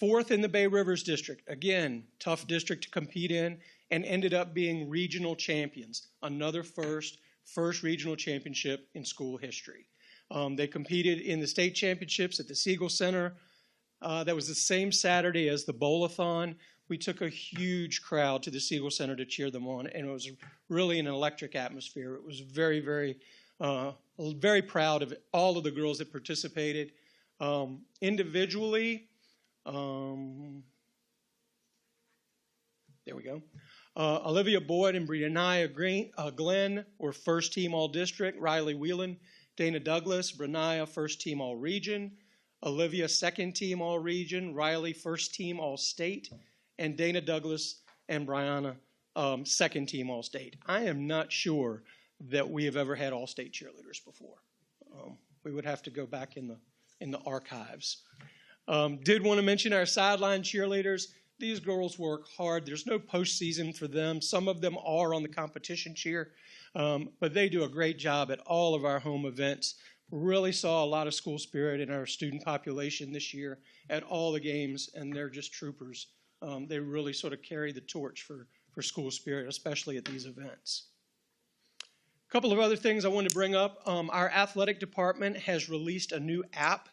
4th in the Bay Rivers District. Again, tough district to compete in, and ended up being regional champions. Another first regional championship in school history. They competed in the state championships at the Siegel Center. That was the same Saturday as the Bowl-a-thon. We took a huge crowd to the Siegel Center to cheer them on, and it was really an electric atmosphere. It was very, very, very proud of all of the girls that participated. Individually, there we go. Olivia Boyd and Brianna Glenn were 1st team all district. Riley Whelan, Dana Douglas, Brianna 1st team all region. Olivia 2nd team all region. Riley 1st team all state. And Dana Douglas and Brianna 2nd team all state. I am not sure that we have ever had all state cheerleaders before. We would have to go back in the archives. Did want to mention our sideline cheerleaders. These girls work hard. There's no postseason for them. Some of them are on the competition cheer, but they do a great job at all of our home events. Really saw a lot of school spirit in our student population this year at all the games, and they're just troopers. They really sort of carry the torch for school spirit, especially at these events. A couple of other things I wanted to bring up. Our athletic department has released a new app.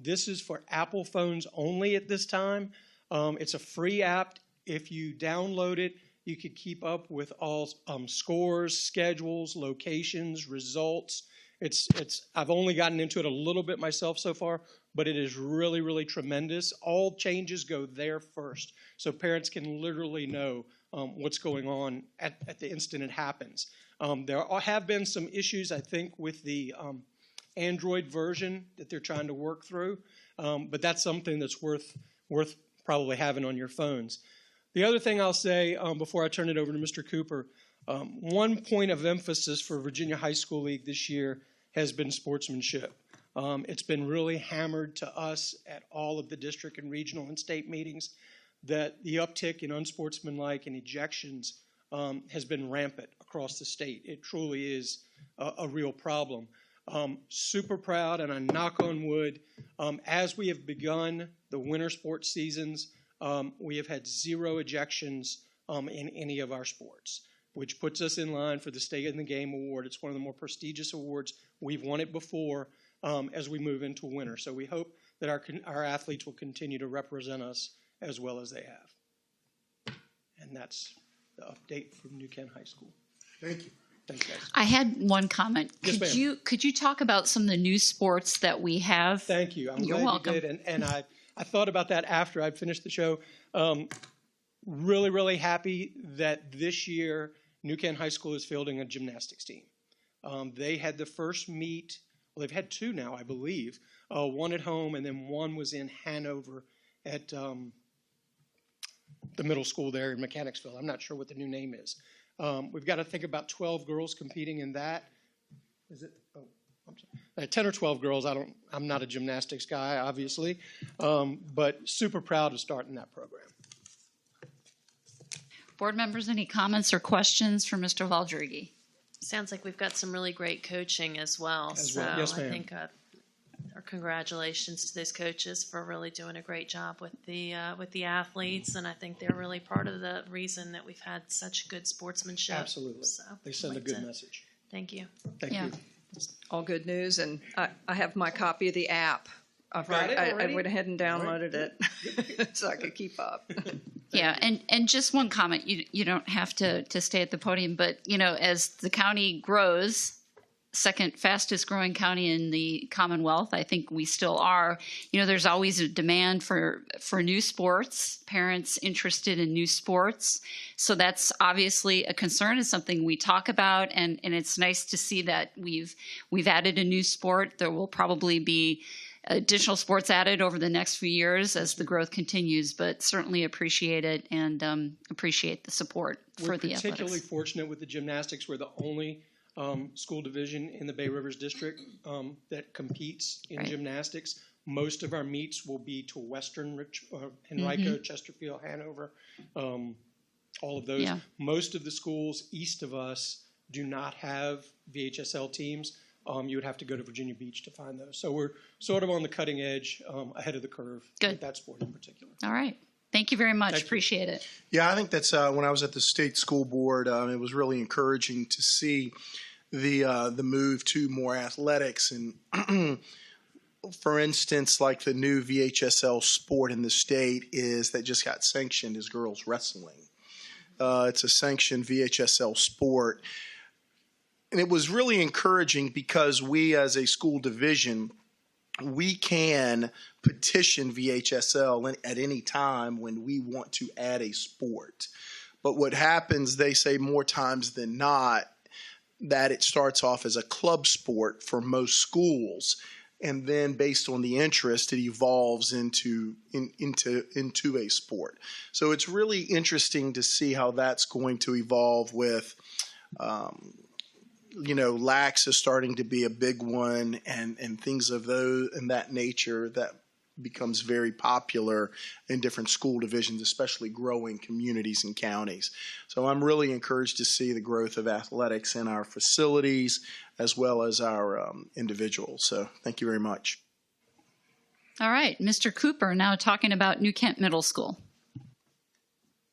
This is for Apple phones only at this time. It's a free app. If you download it, you can keep up with all scores, schedules, locations, results. I've only gotten into it a little bit myself so far, but it is really, really tremendous. All changes go there first, so parents can literally know what's going on at the instant it happens. There have been some issues, I think, with the Android version that they're trying to work through, but that's something that's worth probably having on your phones. The other thing I'll say before I turn it over to Mr. Cooper, one point of emphasis for Virginia High School League this year has been sportsmanship. It's been really hammered to us at all of the district and regional and state meetings that the uptick in unsportsmanlike and ejections has been rampant across the state. It truly is a real problem. Super proud, and I knock on wood, as we have begun the winter sports seasons, we have had 0 ejections in any of our sports, which puts us in line for the Stay in the Game Award. It's one of the more prestigious awards. We've won it before as we move into winter. So we hope that our athletes will continue to represent us as well as they have. And that's the update from New Kent High School. Thank you. Thanks, guys. I had one comment. Yes, ma'am. Could you talk about some of the new sports that we have? Thank you. You're welcome. You did. And I thought about that after I'd finished the show. Really, really happy that this year New Kent High School is fielding a gymnastics team. They had the first meet. Well, they've had 2 now, I believe. One at home, and then one was in Hanover at the middle school there in Mechanicsville. I'm not sure what the new name is. We've got to think about 12 girls competing in that. Is it? Oh, I'm sorry. 10 or 12 girls. I'm not a gymnastics guy, obviously, but super proud of starting that program. Board members, any comments or questions for Mr. Valdrigi? Sounds like we've got some really great coaching as well. As well. Yes, ma'am. I think our congratulations to those coaches for really doing a great job with the athletes, and I think they're really part of the reason that we've had such good sportsmanship. Absolutely. So They send a good message. Thank you. Thank you. All good news, and I have my copy of the app. I went ahead and downloaded it so I could keep up. Yeah, and just one comment. You don't have to stay at the podium, but as the county grows, second fastest growing county in the Commonwealth, I think we still are. There's always a demand for new sports, parents interested in new sports. So that's obviously a concern. It's something we talk about, and it's nice to see that we've added a new sport. There will probably be additional sports added over the next few years as the growth continues, but certainly appreciate it and appreciate the support for the athletics. We're particularly fortunate with the gymnastics. We're the only school division in the Bay Rivers District that competes in gymnastics. Most of our meets will be to Western, Henrico, Chesterfield, Hanover, all of those. Yeah. Most of the schools east of us do not have VHSL teams. You would have to go to Virginia Beach to find those. So we're sort of on the cutting edge, ahead of the curve with that sport in particular. All right. Thank you very much. Appreciate it. Yeah, I think that's when I was at the state school board, it was really encouraging to see the move to more athletics. And for instance, like the new VHSL sport in the state that just got sanctioned is girls wrestling. It's a sanctioned VHSL sport. And it was really encouraging because we as a school division, we can petition VHSL at any time when we want to add a sport. But what happens, they say more times than not, that it starts off as a club sport for most schools. And then based on the interest, it evolves into a sport. So it's really interesting to see how that's going to evolve with lax is starting to be a big one, and things of those and that nature that becomes very popular in different school divisions, especially growing communities and counties. So I'm really encouraged to see the growth of athletics in our facilities as well as our individuals. So thank you very much. All right, Mr. Cooper, now talking about New Kent Middle School.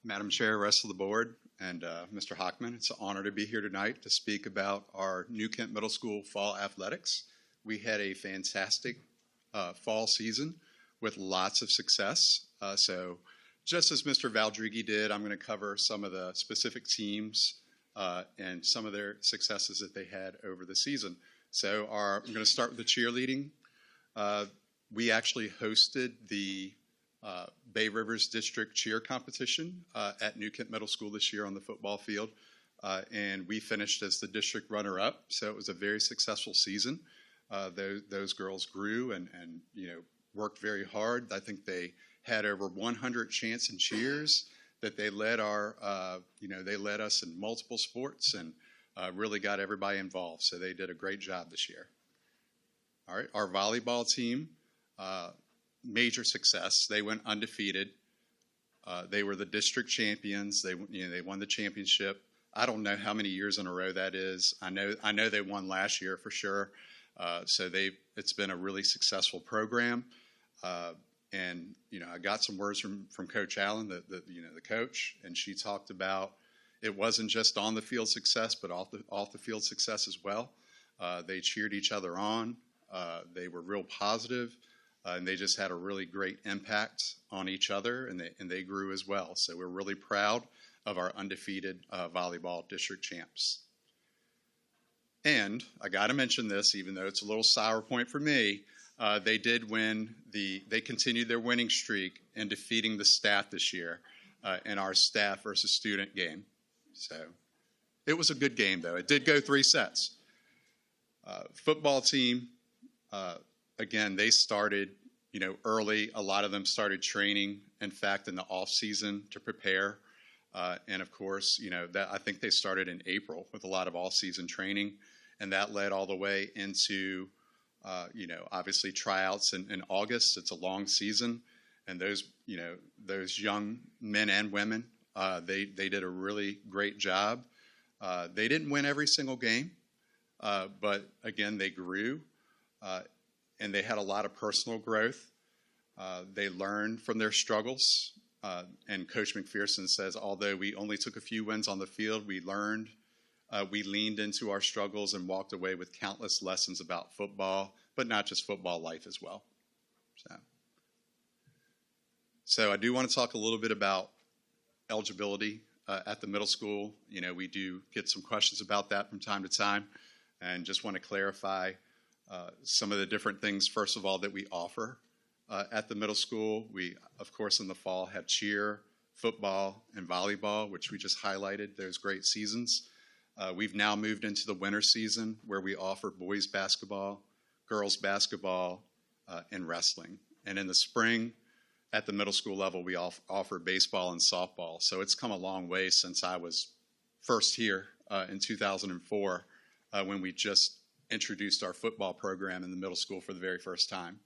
Madam Chair, rest of the board, and Mr. Hockman, it's an honor to be here tonight to speak about our New Kent Middle School fall athletics. We had a fantastic fall season with lots of success. So just as Mr. Valdrigi did, I'm going to cover some of the specific teams and some of their successes that they had over the season. So I'm going to start with the cheerleading. We actually hosted the Bay Rivers District Cheer Competition at New Kent Middle School this year on the football field, and we finished as the district runner-up. So it was a very successful season. Those girls grew and worked very hard. I think they had over 100 chants and cheers that they led they led us in multiple sports and really got everybody involved. So they did a great job this year. All right, our volleyball team, major success. They went undefeated. They were the district champions. They won the championship. I don't know how many years in a row that is. I know they won last year for sure. So it's been a really successful program. And I got some words from Coach Allen, the coach, and she talked about it wasn't just on the field success, but off the field success as well. They cheered each other on. They were real positive, and they just had a really great impact on each other, and they grew as well. So we're really proud of our undefeated volleyball district champs. And I got to mention this, even though it's a little sour point for me. They did win they continued their winning streak in defeating the staff this year in our staff versus student game. So it was a good game, though. It did go 3 sets. Football team, again, they started, early. A lot of them started training, in fact, in the off season to prepare. And of course, I think they started in April with a lot of all-season training, and that led all the way into obviously tryouts in August. It's a long season, and those young men and women, they did a really great job. They didn't win every single game, but again, they grew, and they had a lot of personal growth. They learned from their struggles, and Coach McPherson says, although we only took a few wins on the field, we learned. We leaned into our struggles and walked away with countless lessons about football, but not just football life as well. So I do want to talk a little bit about eligibility at the middle school. We do get some questions about that from time to time, and just want to clarify some of the different things, first of all, that we offer at the middle school. We, of course, in the fall have cheer, football, and volleyball, which we just highlighted, those great seasons. We've now moved into the winter season where we offer boys basketball, girls basketball, and wrestling. And in the spring, at the middle school level, we offer baseball and softball. So it's come a long way since I was first here in 2004 when we just introduced our football program in the middle school for the very first time.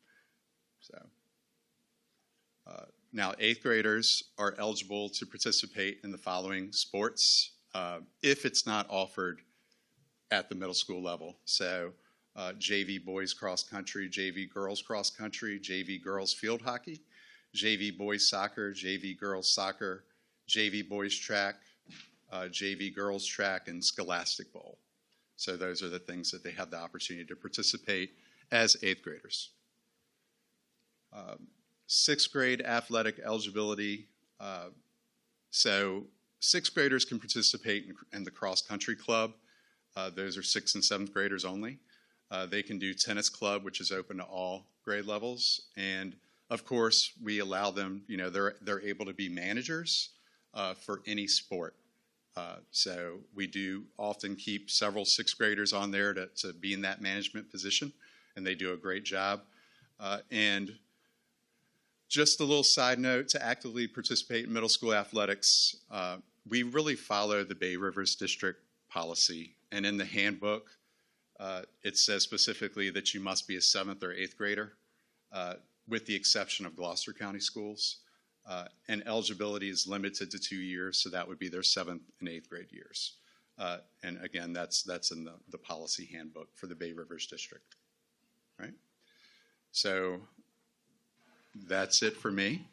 So now 8th graders are eligible to participate in the following sports if it's not offered at the middle school level. So JV boys cross country, JV girls cross country, JV girls field hockey, JV boys soccer, JV girls soccer, JV boys track, JV girls track, and Scholastic Bowl. So those are the things that they have the opportunity to participate as 8th graders. 6th grade athletic eligibility. So 6th graders can participate in the cross country club. Those are 6th and 7th graders only. They can do tennis club, which is open to all grade levels. And of course, we allow them, they're able to be managers for any sport. So we do often keep several 6th graders on there to be in that management position, and they do a great job. And just a little side note, to actively participate in middle school athletics, we really follow the Bay Rivers District policy. And in the handbook, it says specifically that you must be a 7th or 8th grader, with the exception of Gloucester County schools. And eligibility is limited to 2 years, so that would be their 7th and 8th grade years. And again, that's in the policy handbook for the Bay Rivers District, right? So that's it for me.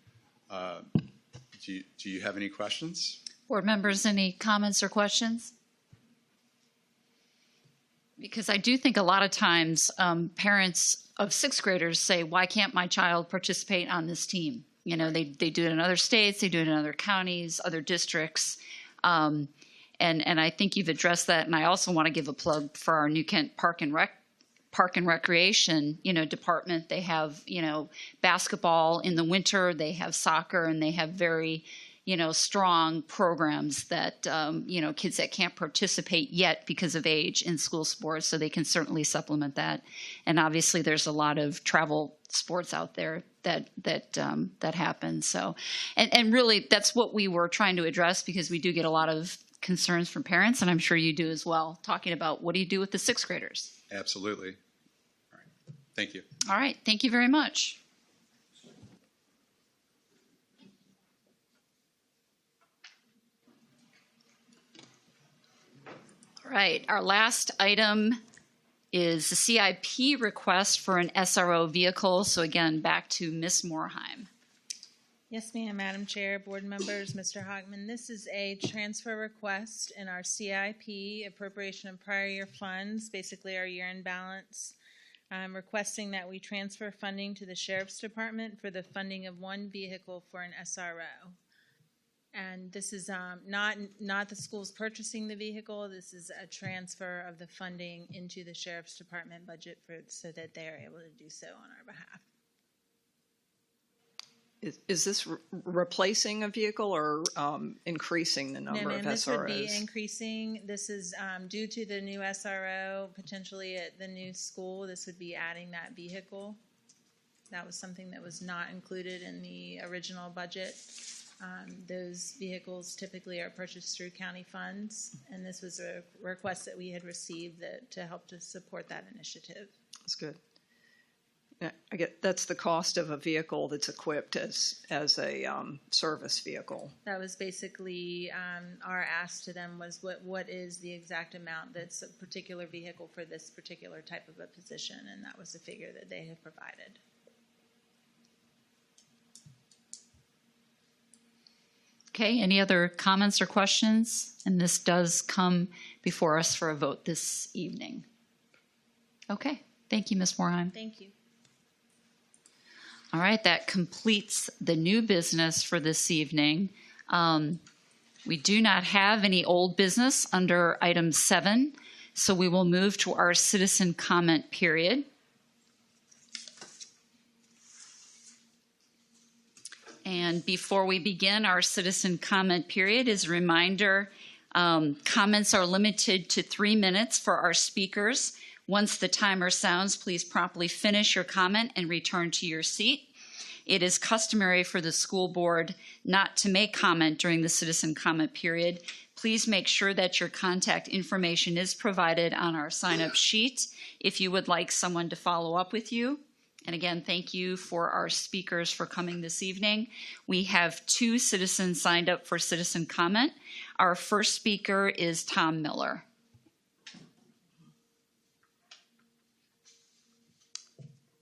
Do you have any questions? Board members, any comments or questions? Because I do think a lot of times parents of 6th graders say, why can't my child participate on this team? You know, they do it in other states, they do it in other counties, other districts. And I think you've addressed that. And I also want to give a plug for our New Kent Park and Recreation, department. They have, basketball in the winter, they have soccer, and they have very, strong programs that, kids that can't participate yet because of age in school sports, so they can certainly supplement that. And obviously there's a lot of travel sports out there that happen. So, and really that's what we were trying to address, because we do get a lot of concerns from parents, and I'm sure you do as well, talking about what do you do with the 6th graders? Absolutely. All right. Thank you. All right. Thank you very much. All right. Our last item is the CIP request for an SRO vehicle. So again, back to Ms. Morheim. Yes, ma'am, Madam Chair, board members, Mr. Hockman. This is a transfer request in our CIP, appropriation of prior year funds, basically our year-end balance. I'm requesting that we transfer funding to the Sheriff's Department for the funding of one vehicle for an SRO. And this is not the schools purchasing the vehicle. This is a transfer of the funding into the Sheriff's Department budget so that they are able to do so on our behalf. Is this replacing a vehicle or increasing the number of SROs? This would be increasing. This is due to the new SRO, potentially at the new school. This would be adding that vehicle. That was something that was not included in the original budget. Those vehicles typically are purchased through county funds, and this was a request that we had received to help to support that initiative. That's good. I get that's the cost of a vehicle that's equipped as a service vehicle. That was basically our ask to them was what is the exact amount that's a particular vehicle for this particular type of a position, and that was the figure that they had provided. Okay, any other comments or questions? And this does come before us for a vote this evening. Okay, thank you, Ms. Morheim. Thank you. All right, that completes the new business for this evening. We do not have any old business under item 7, so we will move to our citizen comment period. And before we begin our citizen comment period, as a reminder, comments are limited to 3 minutes for our speakers. Once the timer sounds, please promptly finish your comment and return to your seat. It is customary for the school board not to make comment during the citizen comment period. Please make sure that your contact information is provided on our sign-up sheet if you would like someone to follow up with you. And again, thank you for our speakers for coming this evening. We have 2 citizens signed up for citizen comment. Our first speaker is Tom Miller.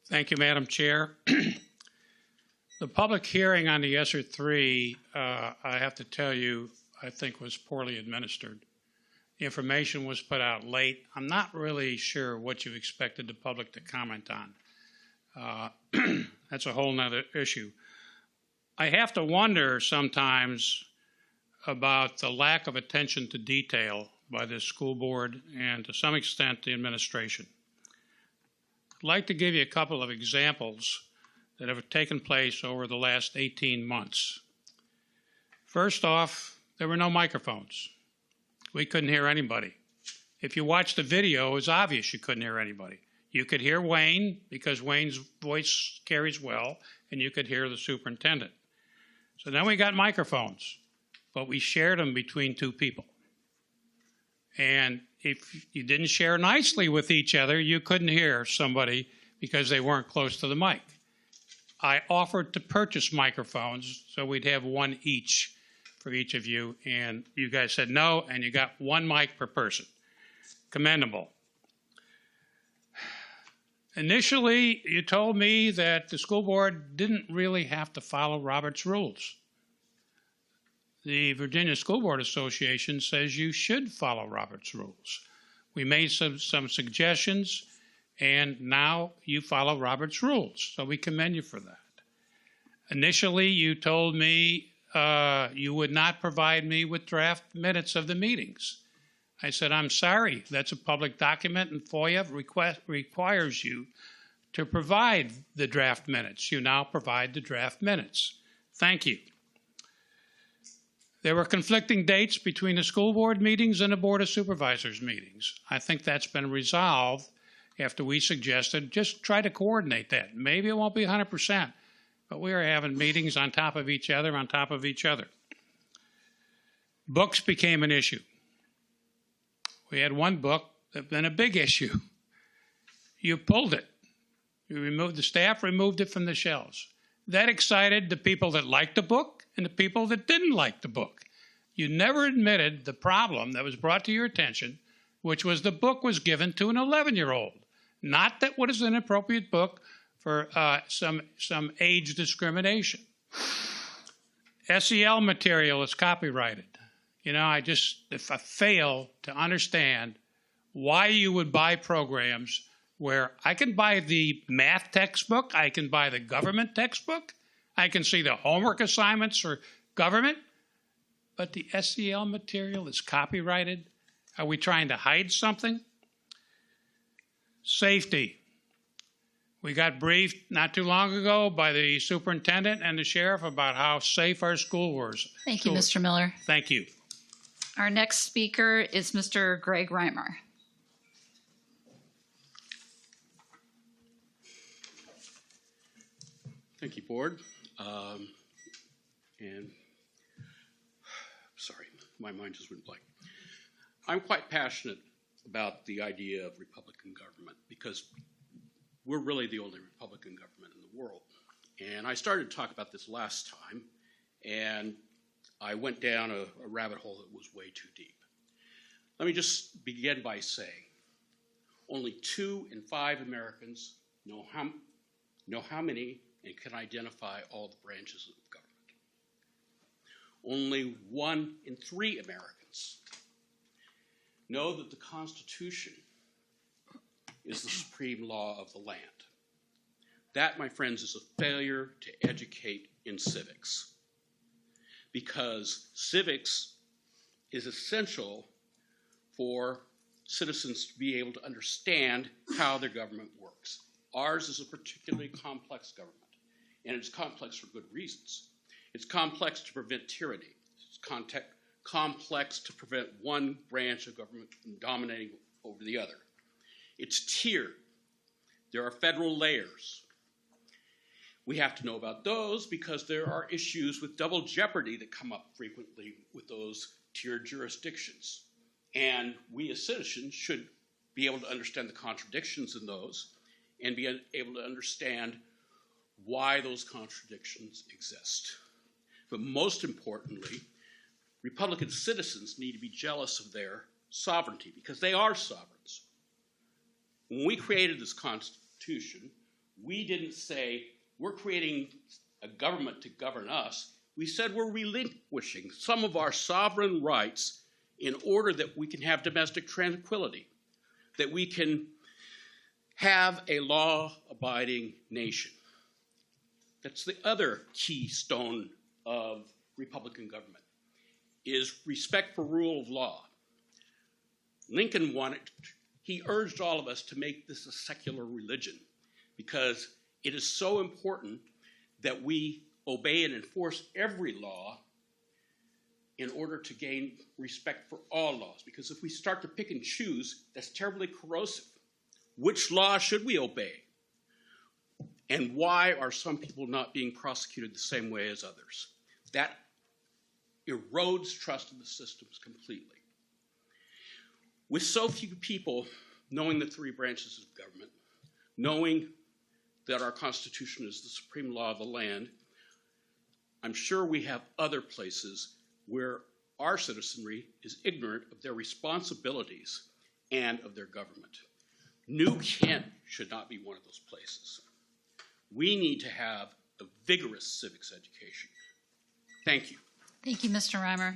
Thank you, Madam Chair. The public hearing on the ESSER 3, I have to tell you, I think was poorly administered. The information was put out late. I'm not really sure what you expected the public to comment on. That's a whole nother issue. I have to wonder sometimes about the lack of attention to detail by this school board and to some extent the administration. I'd like to give you a couple of examples that have taken place over the last 18 months. First off, there were no microphones. We couldn't hear anybody. If you watch the video, it was obvious you couldn't hear anybody. You could hear Wayne because Wayne's voice carries well, and you could hear the superintendent. So then we got microphones, but we shared them between 2 people. And if you didn't share nicely with each other, you couldn't hear somebody because they weren't close to the mic. I offered to purchase microphones so we'd have one each for each of you, and you guys said no, and you got one mic per person. Commendable. Initially, you told me that the school board didn't really have to follow Robert's rules. The Virginia School Board Association says you should follow Robert's rules. We made some suggestions, and now you follow Robert's rules, so we commend you for that. Initially, you told me you would not provide me with draft minutes of the meetings. I said, I'm sorry, that's a public document, and FOIA requires you to provide the draft minutes. You now provide the draft minutes. Thank you. There were conflicting dates between the school board meetings and the Board of Supervisors meetings. I think that's been resolved after we suggested just try to coordinate that. Maybe it won't be 100%, but we are having meetings on top of each other, on top of each other. Books became an issue. We had one book that been a big issue. You pulled it. You removed, the staff removed it from the shelves. That excited the people that liked the book and the people that didn't like the book. You never admitted the problem that was brought to your attention, which was the book was given to an 11-year-old. Not that what is an appropriate book for some age discrimination. SEL material is copyrighted. You know, if I fail to understand why you would buy programs where I can buy the math textbook, I can buy the government textbook, I can see the homework assignments for government, but the SEL material is copyrighted. Are we trying to hide something? Safety. We got briefed not too long ago by the superintendent and the sheriff about how safe our school was. Thank you, Mr. Miller. Thank you. Our next speaker is Mr. Greg Reimer. Thank you, Board. And sorry, my mind just went blank. I'm quite passionate about the idea of Republican government because we're really the only Republican government in the world. And I started to talk about this last time, and I went down a rabbit hole that was way too deep. Let me just begin by saying only 2 in 5 Americans know how many and can identify all the branches of government. Only 1 in 3 Americans know that the Constitution is the supreme law of the land. That, my friends, is a failure to educate in civics, because civics is essential for citizens to be able to understand how their government works. Ours is a particularly complex government, and it's complex for good reasons. It's complex to prevent tyranny. It's complex to prevent one branch of government from dominating over the other. It's tiered. There are federal layers. We have to know about those because there are issues with double jeopardy that come up frequently with those tiered jurisdictions. And we as citizens should be able to understand the contradictions in those and be able to understand why those contradictions exist. But most importantly, Republican citizens need to be jealous of their sovereignty because they are sovereigns. When we created this Constitution, we didn't say we're creating a government to govern us. We said we're relinquishing some of our sovereign rights in order that we can have domestic tranquility, that we can have a law-abiding nation. That's the other keystone of Republican government, is respect for rule of law. Lincoln he urged all of us to make this a secular religion because it is so important that we obey and enforce every law in order to gain respect for all laws. Because if we start to pick and choose, that's terribly corrosive. Which law should we obey? And why are some people not being prosecuted the same way as others? That erodes trust in the systems completely. With so few people knowing the three branches of government, knowing that our Constitution is the supreme law of the land, I'm sure we have other places where our citizenry is ignorant of their responsibilities and of their government. New Kent should not be one of those places. We need to have a vigorous civics education. Thank you. Thank you, Mr. Reimer.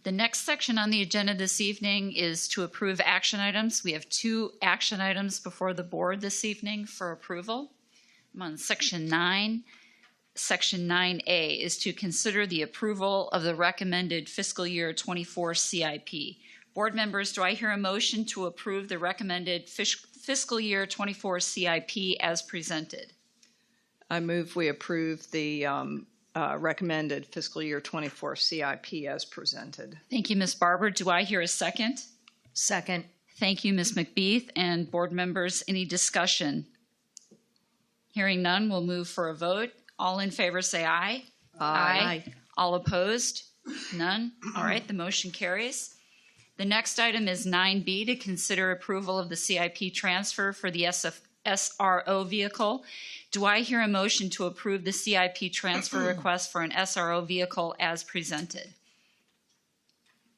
The next section on the agenda this evening is to approve action items. We have 2 action items before the board this evening for approval. I'm on section 9. Section 9A is to consider the approval of the recommended fiscal year 24 CIP. Board members, do I hear a motion to approve the recommended fiscal year 24 CIP as presented? I move we approve the recommended fiscal year 24 CIP as presented. Thank you, Ms. Barber. Do I hear a second? Second. Thank you, Ms. McBeath. And board members, any discussion? Hearing none, we'll move for a vote. All in favor say aye. Aye. All opposed? None. All right, the motion carries. The next item is 9B, to consider approval of the CIP transfer for the SRO vehicle. Do I hear a motion to approve the CIP transfer request for an SRO vehicle as presented?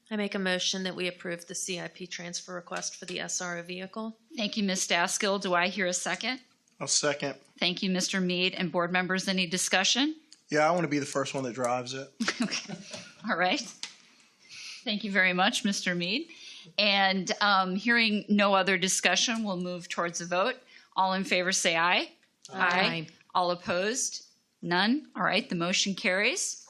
I make a motion that we approve the CIP transfer request for the SRO vehicle. Thank you, Ms. Daskill. Do I hear a second? I'll second. Thank you, Mr. Mead. And board members, any discussion? Yeah, I want to be the first one that drives it. All right. Thank you very much, Mr. Mead. And hearing no other discussion, we'll move towards a vote. All in favor say aye. Aye. All opposed? None. All right, the motion carries.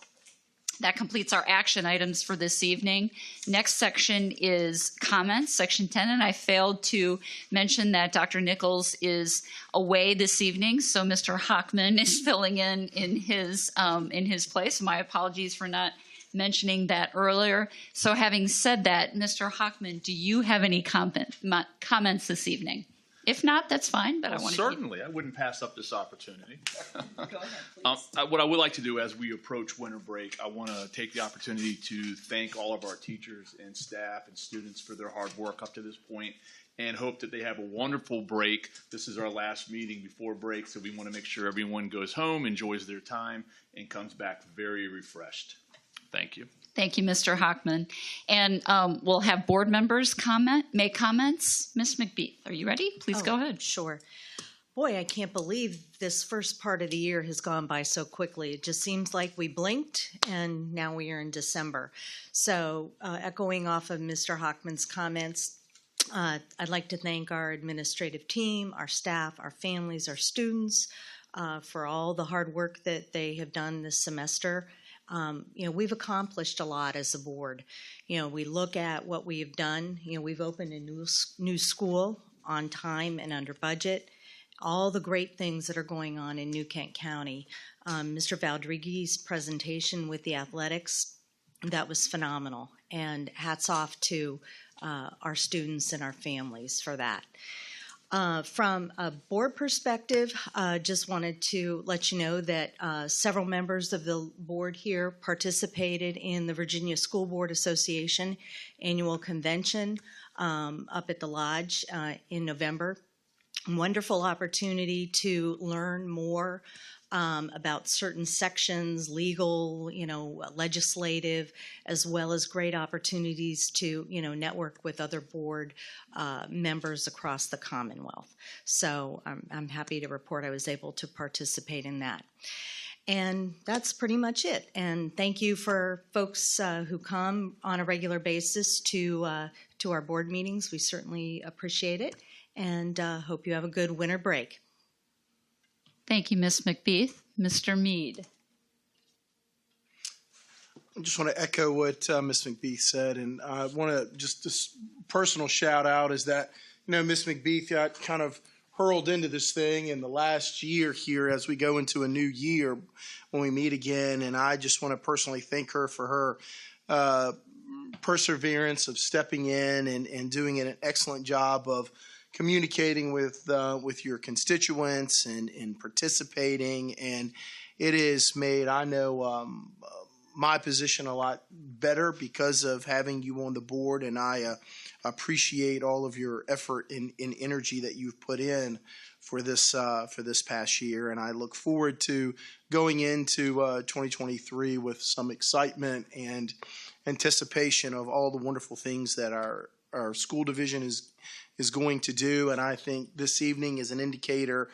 That completes our action items for this evening. Next section is comments, section 10, and I failed to mention that Dr. Nichols is away this evening, so Mr. Hockman is filling in his place. My apologies for not mentioning that earlier. So having said that, Mr. Hockman, do you have any comments this evening? If not, that's fine, but I want to certainly, I wouldn't pass up this opportunity. Go ahead, please. What I would like to do as we approach winter break, I want to take the opportunity to thank all of our teachers and staff and students for their hard work up to this point, and hope that they have a wonderful break. This is our last meeting before break, so we want to make sure everyone goes home, enjoys their time, and comes back very refreshed. Thank you. Thank you, Mr. Hockman. And we'll have board members make comments. Ms. McBeath, are you ready? Please go ahead. Sure. Boy, I can't believe this first part of the year has gone by so quickly. It just seems like we blinked and now we are in December. So echoing off of Mr. Hockman's comments, I'd like to thank our administrative team, our staff, our families, our students for all the hard work that they have done this semester. We've accomplished a lot as a board. We look at what we have done. We've opened a new school on time and under budget. All the great things that are going on in New Kent County. Mr. Valdriguez's presentation with the athletics, that was phenomenal. And hats off to our students and our families for that. From a board perspective, just wanted to let you know that several members of the board here participated in the Virginia School Board Association annual convention up at the Lodge in November. Wonderful opportunity to learn more about certain sections, legal, legislative, as well as great opportunities to, network with other board members across the Commonwealth. So I'm happy to report I was able to participate in that. And that's pretty much it. And thank you for folks who come on a regular basis to our board meetings. We certainly appreciate it, and hope you have a good winter break. Thank you, Ms. McBeath. Mr. Mead. I just want to echo what Ms. McBeath said, and I want to just this personal shout out is that, Ms. McBeath got kind of hurled into this thing in the last year here as we go into a new year when we meet again, and I just want to personally thank her for her perseverance of stepping in and doing an excellent job of communicating with your constituents and participating, and it has made, I know, my position a lot better because of having you on the board, and I appreciate all of your effort and energy that you've put in for this past year, and I look forward to going into 2023 with some excitement and anticipation of all the wonderful things that our school division is going to do. And I think this evening is an indicator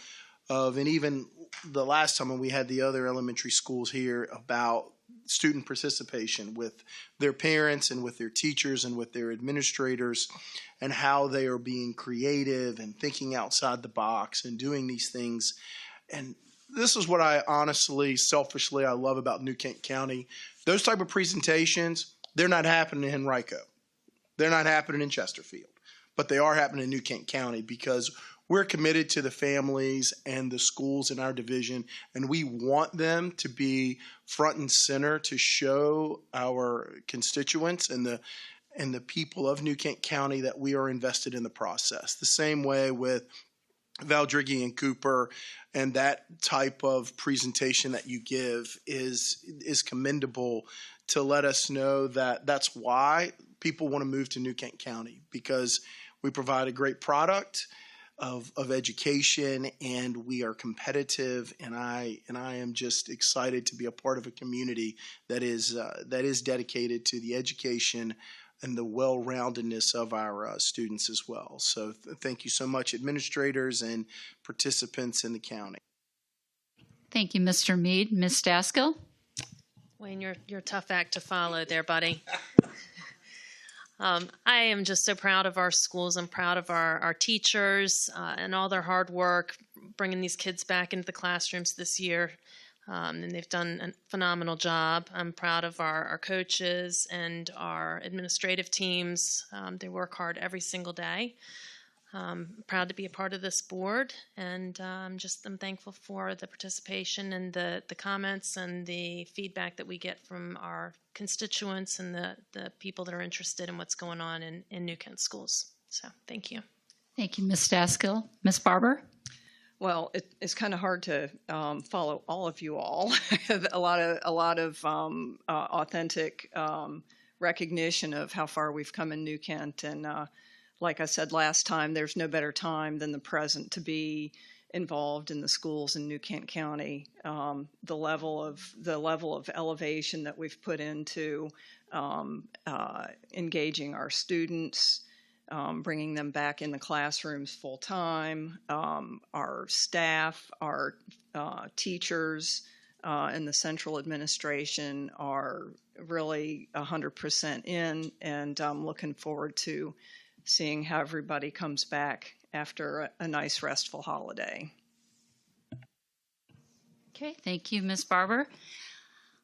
of, and even the last time when we had the other elementary schools here, about student participation with their parents and with their teachers and with their administrators, and how they are being creative and thinking outside the box and doing these things. And this is what I honestly, selfishly, I love about New Kent County. Those type of presentations, they're not happening in Henrico. They're not happening in Chesterfield, but they are happening in New Kent County because we're committed to the families and the schools in our division, and we want them to be front and center to show our constituents and the people of New Kent County that we are invested in the process. The same way with Valdrigi and Cooper, and that type of presentation that you give is commendable to let us know that that's why people want to move to New Kent County, because we provide a great product of education, and we are competitive, and I am just excited to be a part of a community that is dedicated to the education and the well-roundedness of our students as well. So thank you so much, administrators and participants in the county. Thank you, Mr. Mead. Ms. Daskell? Wayne, you're a tough act to follow there, buddy. I am just so proud of our schools. I'm proud of our teachers and all their hard work bringing these kids back into the classrooms this year. And they've done a phenomenal job. I'm proud of our coaches and our administrative teams. They work hard every single day. Proud to be a part of this board, and I'm thankful for the participation and the comments and the feedback that we get from our constituents and the people that are interested in what's going on in New Kent schools. So thank you. Thank you, Ms. Daskell. Ms. Barber? Well, it's kind of hard to follow all of you all. a lot of authentic recognition of how far we've come in New Kent, and like I said last time, there's no better time than the present to be involved in the schools in New Kent County. The level of elevation that we've put into engaging our students, bringing them back in the classrooms full time, our staff, our teachers, and the central administration are really 100% in, and I'm looking forward to seeing how everybody comes back after a nice restful holiday. Okay, thank you, Ms. Barber.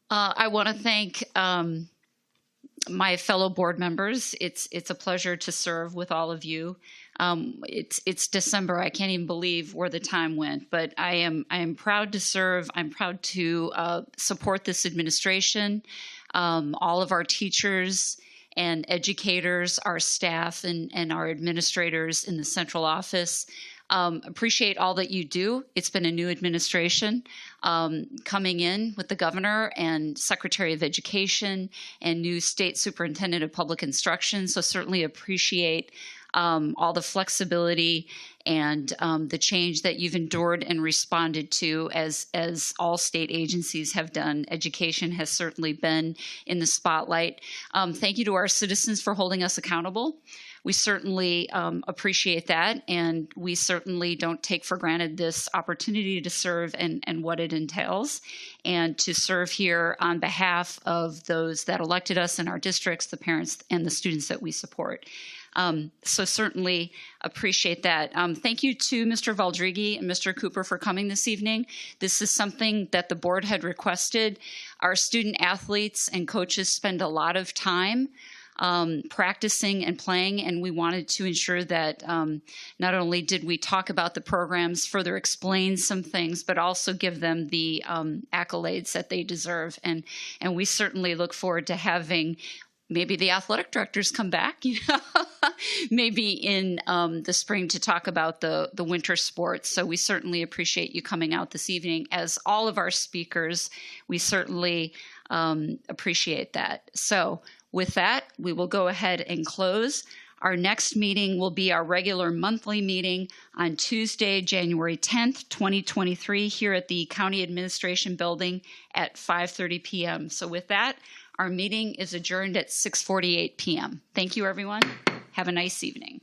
I want to thank my fellow board members. It's a pleasure to serve with all of you. It's December. I can't even believe where the time went, but I am proud to serve. I'm proud to support this administration, all of our teachers and educators, our staff, and our administrators in the central office. Appreciate all that you do. It's been a new administration coming in with the governor and Secretary of Education and new state superintendent of public instruction. So certainly appreciate all the flexibility and the change that you've endured and responded to as all state agencies have done. Education has certainly been in the spotlight. Thank you to our citizens for holding us accountable. We certainly appreciate that, and we certainly don't take for granted this opportunity to serve and what it entails, and to serve here on behalf of those that elected us in our districts, the parents and the students that we support. So certainly appreciate that. Thank you to Mr. Valdrigi and Mr. Cooper for coming this evening. This is something that the board had requested. Our student athletes and coaches spend a lot of time practicing and playing, and we wanted to ensure that not only did we talk about the programs, further explain some things, but also give them the accolades that they deserve. And we certainly look forward to having maybe the athletic directors come back, maybe in the spring to talk about the winter sports. So we certainly appreciate you coming out this evening. As all of our speakers, we certainly appreciate that. So with that, we will go ahead and close. Our next meeting will be our regular monthly meeting on Tuesday, January 10th, 2023, here at the County Administration Building at 5:30 p.m. So with that, our meeting is adjourned at 6:48 p.m. Thank you, everyone. Have a nice evening.